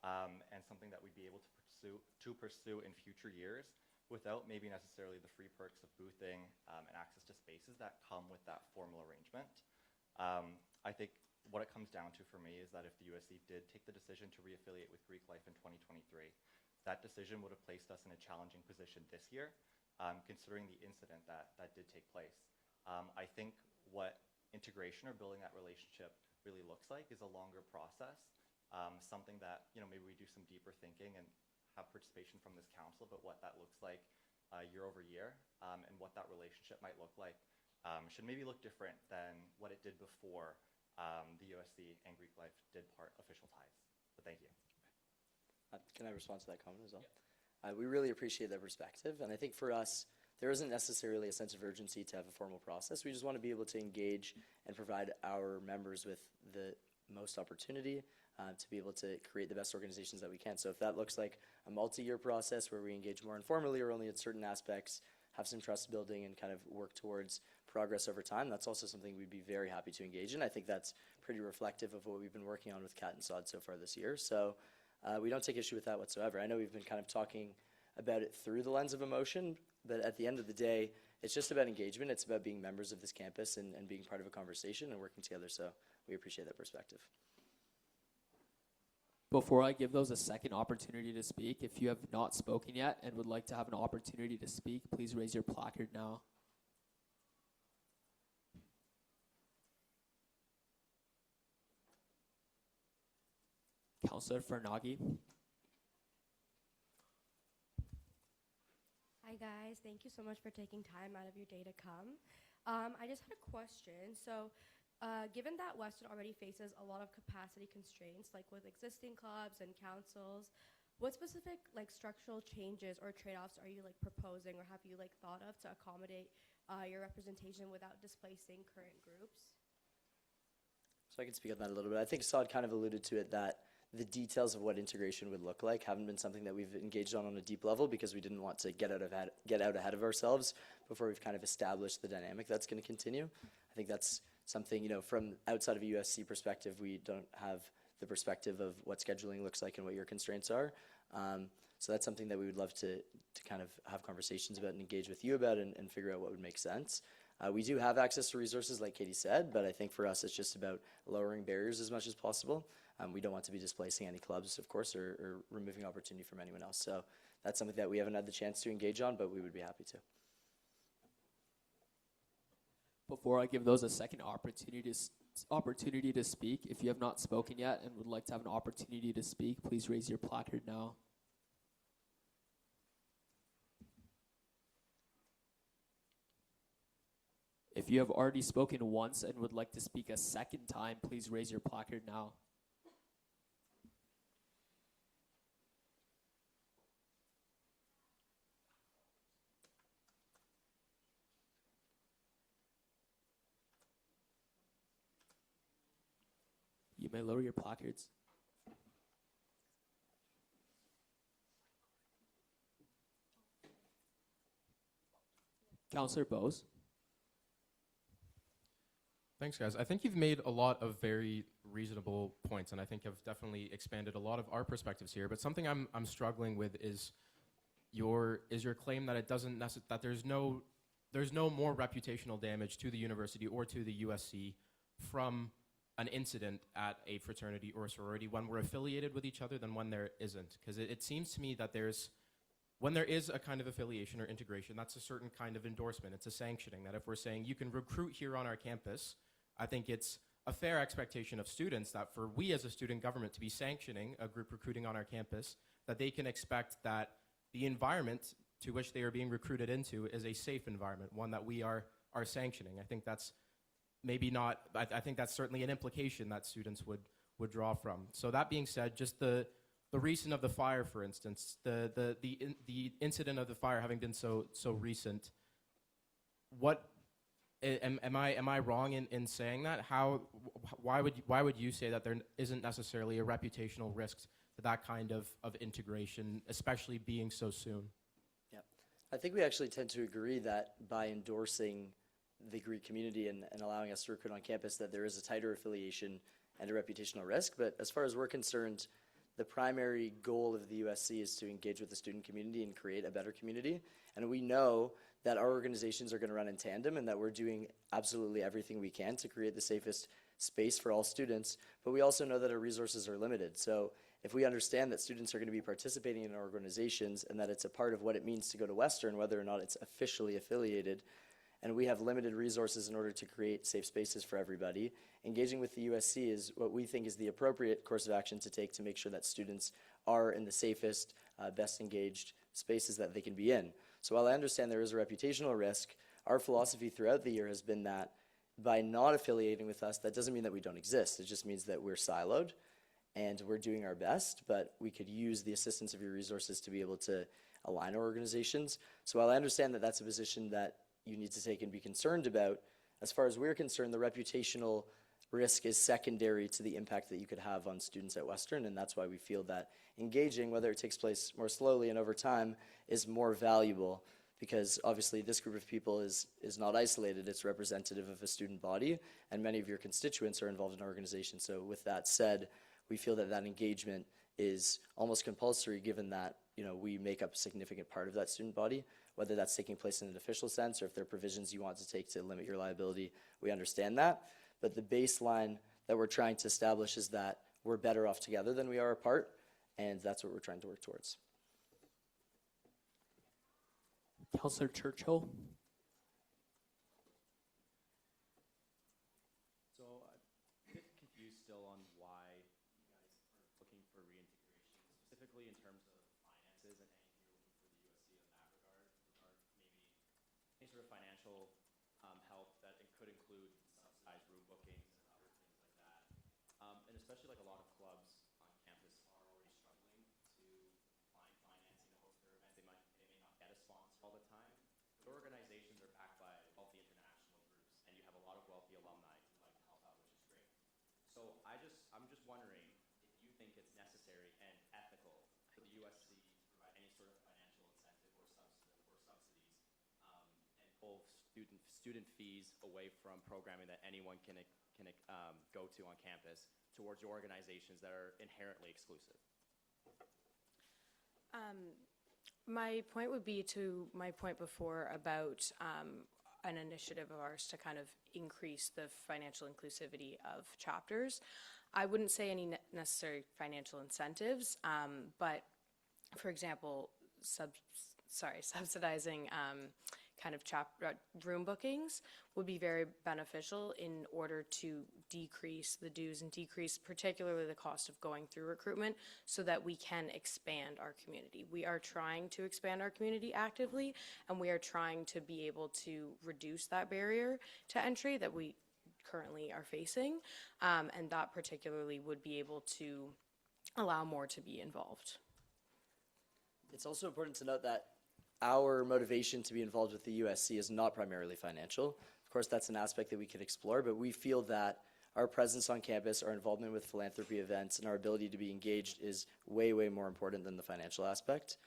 and something that we'd be able to pursue in future years without maybe necessarily the free perks of boothing and access to spaces that come with that formal arrangement. I think what it comes down to for me is that if the USC did take the decision to reaffiliate with Greek Life in 2023, that decision would have placed us in a challenging position this year, considering the incident that did take place. I think what integration or building that relationship really looks like is a longer process, something that maybe we do some deeper thinking and have participation from this council, but what that looks like year over year, and what that relationship might look like should maybe look different than what it did before the USC and Greek Life did part official ties. But thank you. Can I respond to that comment as well? Yeah. We really appreciate that perspective, and I think for us, there isn't necessarily a sense of urgency to have a formal process. We just want to be able to engage and provide our members with the most opportunity to be able to create the best organizations that we can. So if that looks like a multi-year process where we engage more informally or only at certain aspects, have some trust building and kind of work towards progress over time, that's also something we'd be very happy to engage in. I think that's pretty reflective of what we've been working on with Cat and Sod so far this year. So we don't take issue with that whatsoever. I know we've been kind of talking about it through the lens of emotion, but at the end of the day, it's just about engagement. It's about being members of this campus and being part of a conversation and working together. So we appreciate that perspective. Before I give those a second opportunity to speak, if you have not spoken yet and would like to have an opportunity to speak, please raise your placard now. Councillor Farnagi. Hi guys, thank you so much for taking time out of your day to come. I just had a question. So given that Western already faces a lot of capacity constraints, like with existing clubs and councils, what specific structural changes or trade-offs are you proposing or have you thought of to accommodate your representation without displacing current groups? So I can speak on that a little bit. I think Saad kind of alluded to it, that the details of what integration would look like haven't been something that we've engaged on a deep level because we didn't want to get out ahead of ourselves before we've kind of established the dynamic that's going to continue. I think that's something, from outside of a USC perspective, we don't have the perspective of what scheduling looks like and what your constraints are. So that's something that we would love to kind of have conversations about and engage with you about and figure out what would make sense. We do have access to resources, like Katie said, but I think for us it's just about lowering barriers as much as possible. We don't want to be displacing any clubs, of course, or removing opportunity from anyone else. So that's something that we haven't had the chance to engage on, but we would be happy to. Before I give those a second opportunity to speak, if you have not spoken yet and would like to have an opportunity to speak, please raise your placard now. If you have already spoken once and would like to speak a second time, please raise your placard now. You may lower your placards. Councillor Bose. Thanks, guys. I think you've made a lot of very reasonable points, and I think have definitely expanded a lot of our perspectives here. But something I'm struggling with is your claim that it doesn't that there's no more reputational damage to the university or to the USC from an incident at a fraternity or a sorority when we're affiliated with each other than when there isn't. Because it seems to me that when there is a kind of affiliation or integration, that's a certain kind of endorsement. It's a sanctioning that if we're saying you can recruit here on our campus, I think it's a fair expectation of students that for we as a student government to be sanctioning a group recruiting on our campus, that they can expect that the environment to which they are being recruited into is a safe environment, one that we are sanctioning. I think that's maybe not, I think that's certainly an implication that students would draw from. So that being said, just the recent of the fire, for instance, the incident of the fire having been so recent, what am I wrong in saying that? Why would you say that there isn't necessarily a reputational risk to that kind of integration, especially being so soon? Yeah, I think we actually tend to agree that by endorsing the Greek community and allowing us to recruit on campus, that there is a tighter affiliation and a reputational risk. But as far as we're concerned, the primary goal of the USC is to engage with the student community and create a better community. And we know that our organizations are going to run in tandem and that we're doing absolutely everything we can to create the safest space for all students. But we also know that our resources are limited. So if we understand that students are going to be participating in our organizations and that it's a part of what it means to go to Western, whether or not it's officially affiliated, and we have limited resources in order to create safe spaces for everybody, engaging with the USC is what we think is the appropriate course of action to take to make sure that students are in the safest, best engaged spaces that they can be in. So while I understand there is a reputational risk, our philosophy throughout the year has been that by not affiliating with us, that doesn't mean that we don't exist. It just means that we're siloed and we're doing our best, but we could use the assistance of your resources to be able to align our organizations. So while I understand that that's a position that you need to take and be concerned about, as far as we're concerned, the reputational risk is secondary to the impact that you could have on students at Western, and that's why we feel that engaging, whether it takes place more slowly and over time, is more valuable, because obviously this group of people is not isolated, it's representative of a student body, and many of your constituents are involved in our organization. So with that said, we feel that that engagement is almost compulsory, given that we make up a significant part of that student body. Whether that's taking place in an official sense or if there are provisions you want to take to limit your liability, we understand that. But the baseline that we're trying to establish is that we're better off together than we are apart, and that's what we're trying to work towards. Councillor Churchill. So I'm a bit confused still on why you guys are looking for reintegration, specifically in terms of finances and anything you're looking for the USC in that regard maybe any sort of financial help that it could include subsidized room bookings and other things like that. And especially like a lot of clubs on campus are already struggling to find financing to host their events. They may not get a sponsor all the time. But organizations are backed by wealthy international groups, and you have a lot of wealthy alumni who like to help out, which is great. So I'm just wondering if you think it's necessary and ethical for the USC to provide any sort of financial incentive or subsidies and pull student fees away from programming that anyone can go to on campus towards organizations that are inherently exclusive. My point would be to my point before about an initiative of ours to kind of increase the financial inclusivity of chapters. I wouldn't say any necessary financial incentives, but for example, subsidizing kind of room bookings would be very beneficial in order to decrease the dues and decrease particularly the cost of going through recruitment so that we can expand our community. We are trying to expand our community actively, and we are trying to be able to reduce that barrier to entry that we currently are facing, and that particularly would be able to allow more to be involved. It's also important to note that our motivation to be involved with the USC is not primarily financial. Of course, that's an aspect that we could explore, but we feel that our presence on campus, our involvement with philanthropy events, and our ability to be engaged is way, way more important than the financial aspect.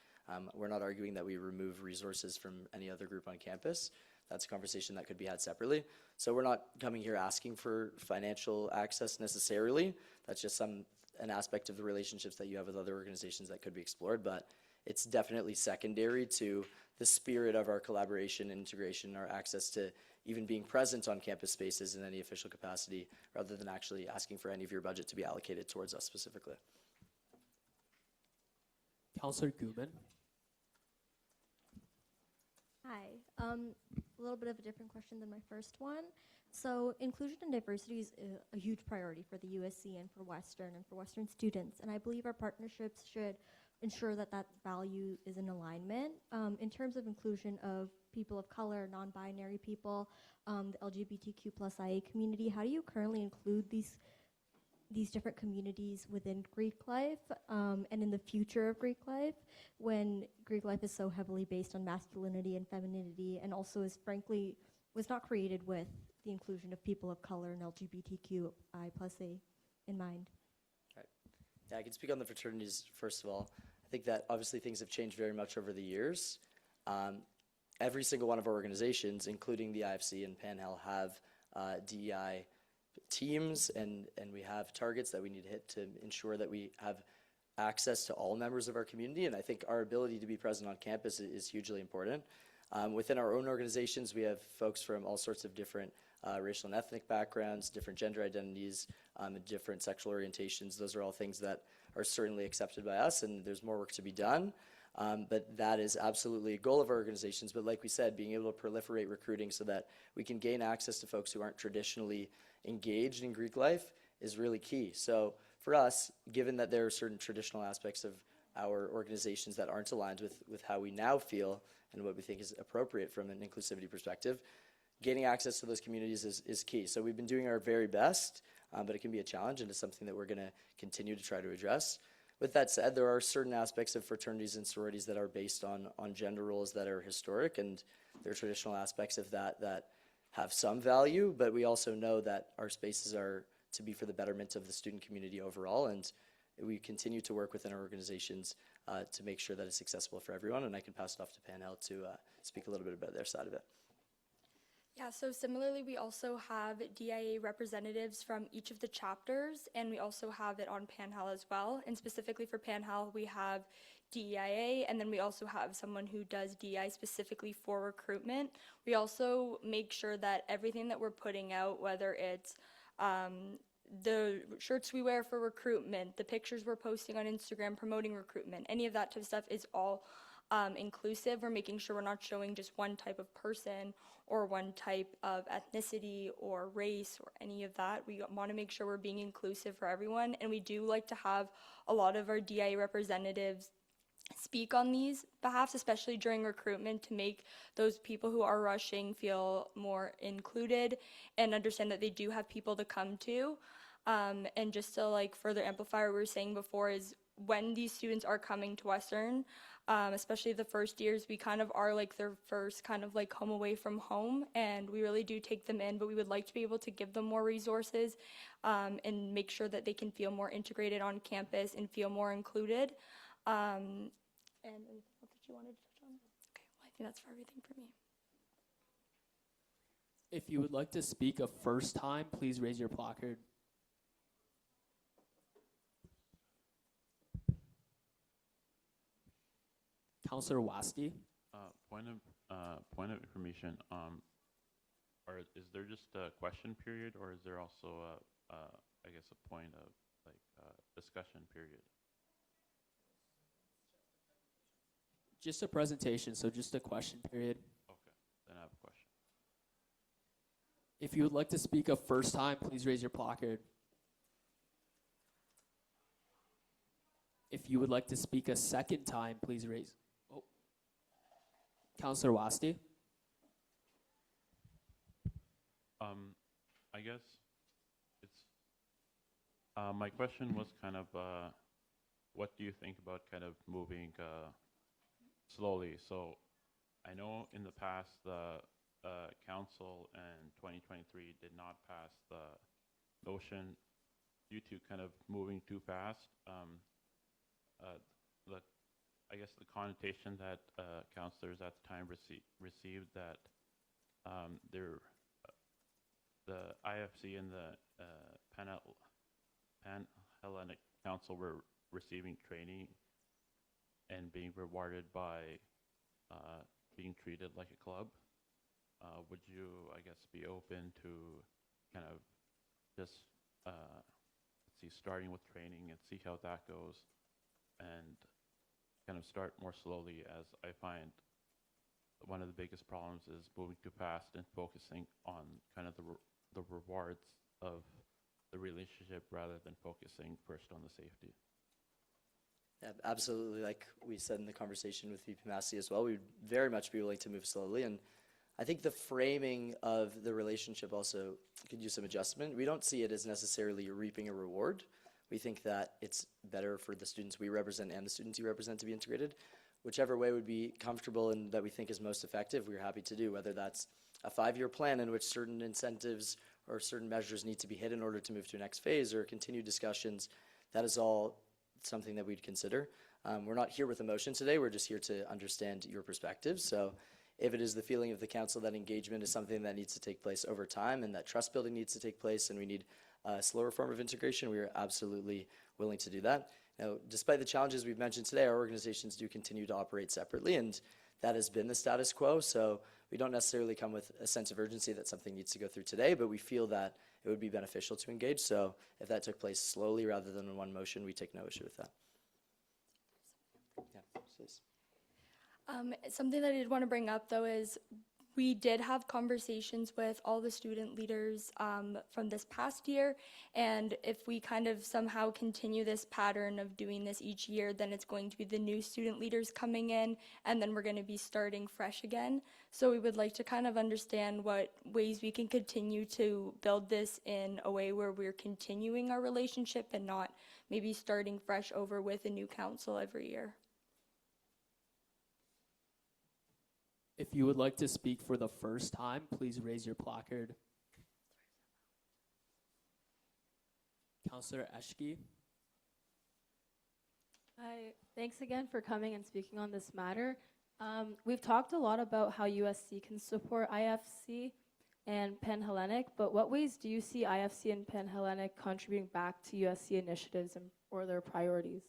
We're not arguing that we remove resources from any other group on campus. That's a conversation that could be had separately. So we're not coming here asking for financial access necessarily. That's just an aspect of the relationships that you have with other organizations that could be explored, but it's definitely secondary to the spirit of our collaboration and integration, our access to even being present on campus spaces in any official capacity, rather than actually asking for any of your budget to be allocated towards us specifically. Councillor Guman. Hi. A little bit of a different question than my first one. So inclusion and diversity is a huge priority for the USC and for Western students. And I believe our partnerships should ensure that that value is in alignment. In terms of inclusion of people of color, non-binary people, the LGBTQ plus IA community, how do you currently include these different communities within Greek life and in the future of Greek life, when Greek life is so heavily based on masculinity and femininity, and also was not created with the inclusion of people of color and LGBTQI plus A in mind? Right. Yeah, I can speak on the fraternities first of all. I think that obviously things have changed very much over the years. Every single one of our organizations, including the IFC and PanHel, have DEI teams, and we have targets that we need to hit to ensure that we have access to all members of our community, and I think our ability to be present on campus is hugely important. Within our own organizations, we have folks from all sorts of different racial and ethnic backgrounds, different gender identities, and different sexual orientations. Those are all things that are certainly accepted by us, and there's more work to be done. But that is absolutely a goal of our organizations. But like we said, being able to proliferate recruiting so that we can gain access to folks who aren't traditionally engaged in Greek life is really key. So for us, given that there are certain traditional aspects of our organizations that aren't aligned with how we now feel and what we think is appropriate from an inclusivity perspective, gaining access to those communities is key. So we've been doing our very best, but it can be a challenge, and it's something that we're going to continue to try to address. With that said, there are certain aspects of fraternities and sororities that are based on gender roles that are historic, and there are traditional aspects of that have some value, but we also know that our spaces are to be for the betterment of the student community overall, and we continue to work within our organizations to make sure that it's accessible for everyone, and I can pass it off to PanHel to speak a little bit about their side of it. Yeah, so similarly, we also have DIA representatives from each of the chapters, and we also have it on PanHel as well. And specifically for PanHel, we have DEIA, and then we also have someone who does DEI specifically for recruitment. We also make sure that everything that we're putting out, whether it's the shirts we wear for recruitment, the pictures we're posting on Instagram promoting recruitment, any of that type of stuff is all inclusive. We're making sure we're not showing just one type of person or one type of ethnicity or race or any of that. We want to make sure we're being inclusive for everyone, and we do like to have a lot of our DIA representatives speak on these behalves, especially during recruitment, to make those people who are rushing feel more included and understand that they do have people to come to. And just to further amplify what we were saying before, is when these students are coming to Western, especially the first years, we kind of are their first kind of home away from home, and we really do take them in, but we would like to be able to give them more resources and make sure that they can feel more integrated on campus and feel more included. And anything else that you wanted to touch on? Okay, well, I think that's for everything for me. If you would like to speak a first time, please raise your placard. Councillor Wasti. Point of information. Is there just a question period, or is there also I guess a point of discussion period? Just a presentation, so just a question period. Okay. If you would like to speak a first time, please raise your placard. If you would like to speak a second time, please raise. Oh. Councillor Wasti. I guess it's my question was kind of what do you think about kind of moving slowly? So I know in the past the council in 2023 did not pass the motion due to kind of moving too fast. The I guess the connotation that councillors at the time received that the IFC and the Pan-Hellenic Council were receiving training and being rewarded by being treated like a club. Would you, I guess, be open to kind of just starting with training and see how that goes, and kind of start more slowly, as I find one of the biggest problems is moving too fast and focusing on kind of the rewards of the relationship rather than focusing first on the safety. Yeah, absolutely. Like we said in the conversation with VP Massey as well, we'd very much be willing to move slowly. And I think the framing of the relationship also could use some adjustment. We don't see it as necessarily reaping a reward. We think that it's better for the students we represent and the students you represent to be integrated. Whichever way would be comfortable and that we think is most effective, we're happy to do, whether that's a 5-year plan in which certain incentives or certain measures need to be hit in order to move to a next phase, or continued discussions. That is all something that we'd consider. We're not here with a motion today. We're just here to understand your perspectives. So if it is the feeling of the council that engagement is something that needs to take place over time and that trust building needs to take place and we need a slower form of integration, we are absolutely willing to do that. Now, despite the challenges we've mentioned today, our organizations do continue to operate separately, and that has been the status quo. So we don't necessarily come with a sense of urgency that something needs to go through today, but we feel that it would be beneficial to engage. So if that took place slowly rather than in one motion, we take no issue with that. Yeah, please. Something that I did want to bring up, though, is we did have conversations with all the student leaders from this past year, and if we kind of somehow continue this pattern of doing this each year, then it's going to be the new student leaders coming in, and then we're going to be starting fresh again. So we would like to kind of understand what ways we can continue to build this in a way where we're continuing our relationship and not maybe starting fresh over with a new council every year. If you would like to speak for the first time, please raise your placard. Councillor Eshke. Hi, thanks again for coming and speaking on this matter. We've talked a lot about how USC can support IFC and Pan-Hellenic, but what ways do you see IFC and Pan-Hellenic contributing back to USC initiatives or their priorities?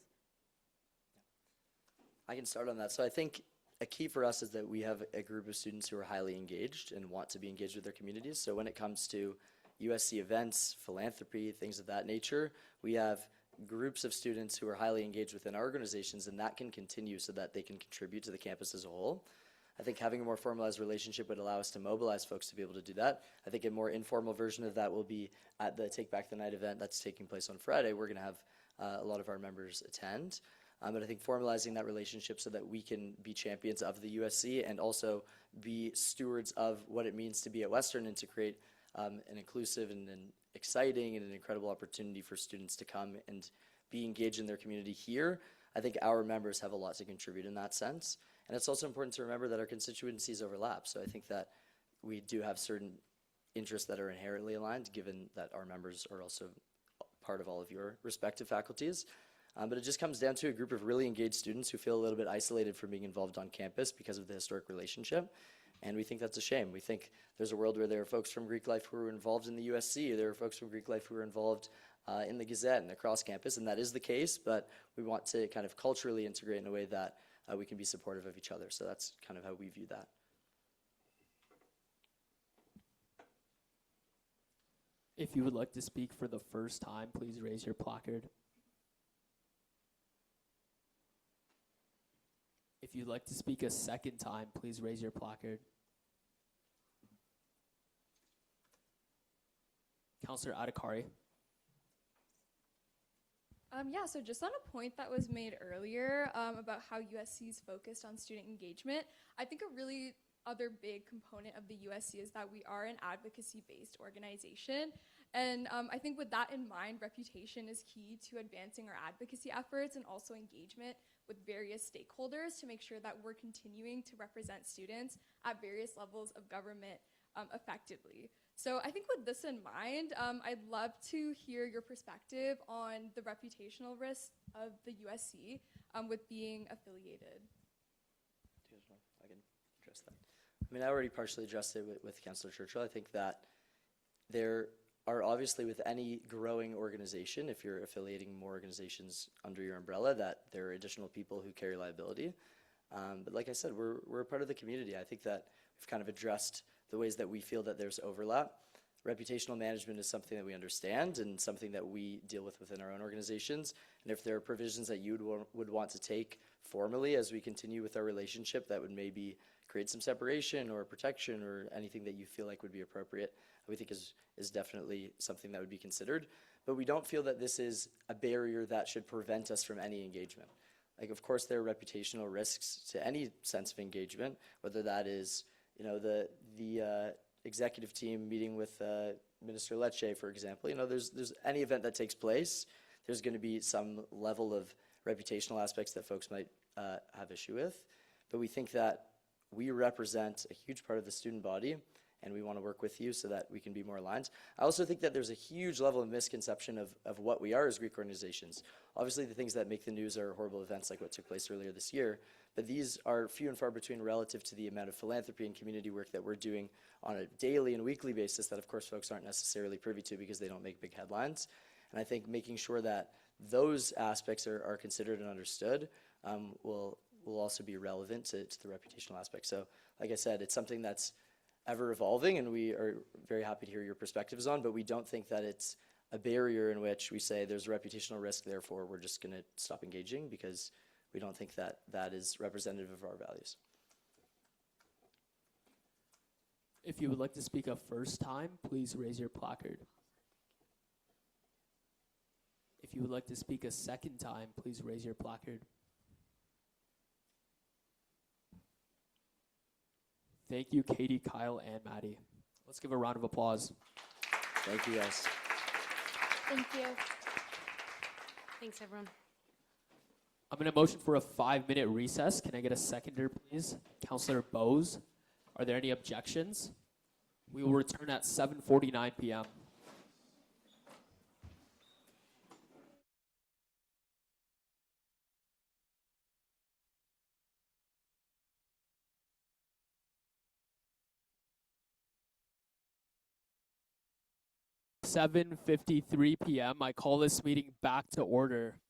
I can start on that. So I think a key for us is that we have a group of students who are highly engaged and want to be engaged with their communities. So when it comes to USC events, philanthropy, things of that nature, we have groups of students who are highly engaged within our organizations, and that can continue so that they can contribute to the campus as a whole. I think having a more formalized relationship would allow us to mobilize folks to be able to do that. I think a more informal version of that will be at the Take Back the Night event that's taking place on Friday. We're going to have a lot of our members attend. But I think formalizing that relationship so that we can be champions of the USC and also be stewards of what it means to be at Western and to create an inclusive and an exciting and an incredible opportunity for students to come and be engaged in their community here. I think our members have a lot to contribute in that sense. And it's also important to remember that our constituencies overlap. So I think that we do have certain interests that are inherently aligned, given that our members are also part of all of your respective faculties. But it just comes down to a group of really engaged students who feel a little bit isolated from being involved on campus because of the historic relationship. And we think that's a shame. We think there's a world where there are folks from Greek life who are involved in the USC, there are folks from Greek life who are involved in the Gazette and across campus, and that is the case, but we want to kind of culturally integrate in a way that we can be supportive of each other. So that's kind of how we view that. If you would like to speak for the first time, please raise your placard. If you'd like to speak a second time, please raise your placard. Councillor Adhikari. Yeah, so just on a point that was made earlier about how USC is focused on student engagement, I think a really other big component of the USC is that we are an advocacy-based organization. And I think with that in mind, reputation is key to advancing our advocacy efforts and also engagement with various stakeholders to make sure that we're continuing to represent students at various levels of government effectively. So I think with this in mind, I'd love to hear your perspective on the reputational risks of the USC with being affiliated. I can address that. I mean, I already partially addressed it with Councillor Churchill. I think that there are obviously with any growing organization, if you're affiliating more organizations under your umbrella, that there are additional people who carry liability. But like I said, we're a part of the community. I think that we've kind of addressed the ways that we feel that there's overlap. Reputational management is something that we understand and something that we deal with within our own organizations. And if there are provisions that you would want to take formally as we continue with our relationship that would maybe create some separation or protection or anything that you feel like would be appropriate, we think is definitely something that would be considered. But we don't feel that this is a barrier that should prevent us from any engagement. Like, of course, there are reputational risks to any sense of engagement, whether that is, you know, the executive team meeting with Minister Lecce, for example. You know, there's any event that takes place, there's going to be some level of reputational aspects that folks might have issue with. But we think that we represent a huge part of the student body, and we want to work with you so that we can be more aligned. I also think that there's a huge level of misconception of what we are as Greek organizations. Obviously, the things that make the news are horrible events like what took place earlier this year, but these are few and far between relative to the amount of philanthropy and community work that we're doing on a daily and weekly basis that, of course, folks aren't necessarily privy to because they don't make big headlines. And I think making sure that those aspects are considered and understood will also be relevant to the reputational aspect. So, like I said, it's something that's ever evolving, and we are very happy to hear your perspectives on, but we don't think that it's a barrier in which we say there's a reputational risk, therefore we're just going to stop engaging, because we don't think that that is representative of our values. If you would like to speak a first time, please raise your placard. If you would like to speak a second time, please raise your placard. Thank you, Katie, Kyle, and Maddie. Let's give a round of applause. Thank you, guys. Thank you. Thanks, everyone. I'm going to motion for a 5-minute recess. Can I get a seconder, please? Councillor Bose, are there any objections? We will return at 7:49 p.m. (7:53 p.m.) I call this meeting back to order.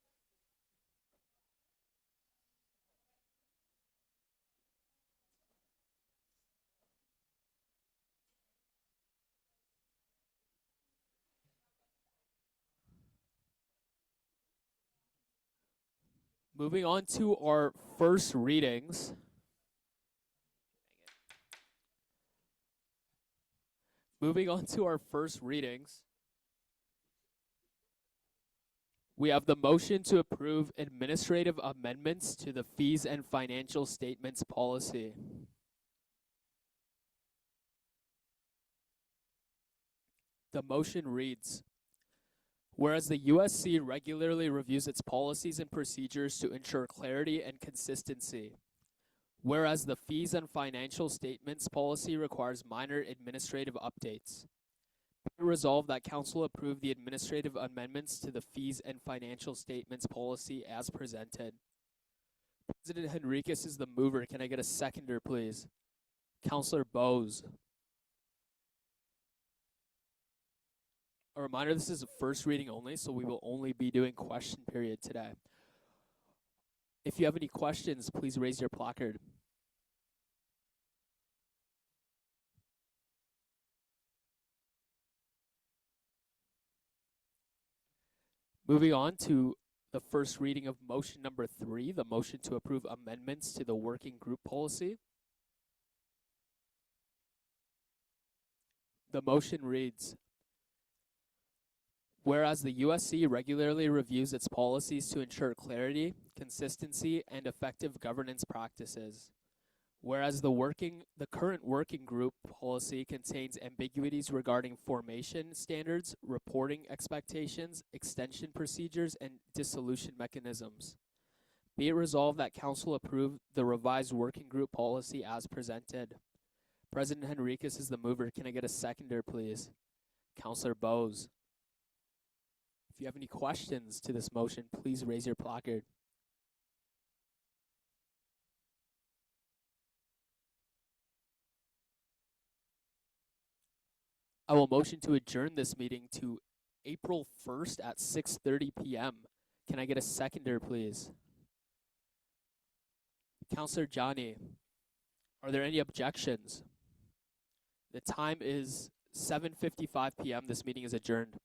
Moving on to our first readings. Moving on to our first readings. We have the motion to approve administrative amendments to the fees and financial statements policy. The motion reads, whereas the USC regularly reviews its policies and procedures to ensure clarity and consistency. Whereas the fees and financial statements policy requires minor administrative updates. Be resolved that Council approve the administrative amendments to the fees and financial statements policy as presented. President Henriquez is the mover. Can I get a seconder, please? Councillor Bose. A reminder, this is a first reading only, so we will only be doing question period today. If you have any questions, please raise your placard. Moving on to the first reading of motion number 3, the motion to approve amendments to the working group policy. The motion reads, Whereas the USC regularly reviews its policies to ensure clarity, consistency, and effective governance practices. Whereas the current working group policy contains ambiguities regarding formation standards, reporting expectations, extension procedures, and dissolution mechanisms. Be it resolved that Council approve the revised working group policy as presented. President Henriquez is the mover. Can I get a seconder, please? Councillor Bose. If you have any questions to this motion, please raise your placard. I will motion to adjourn this meeting to April 1st at 6:30 p.m. Can I get a seconder, please? Councillor Johnny, are there any objections? The time is 7:55 p.m. This meeting is adjourned.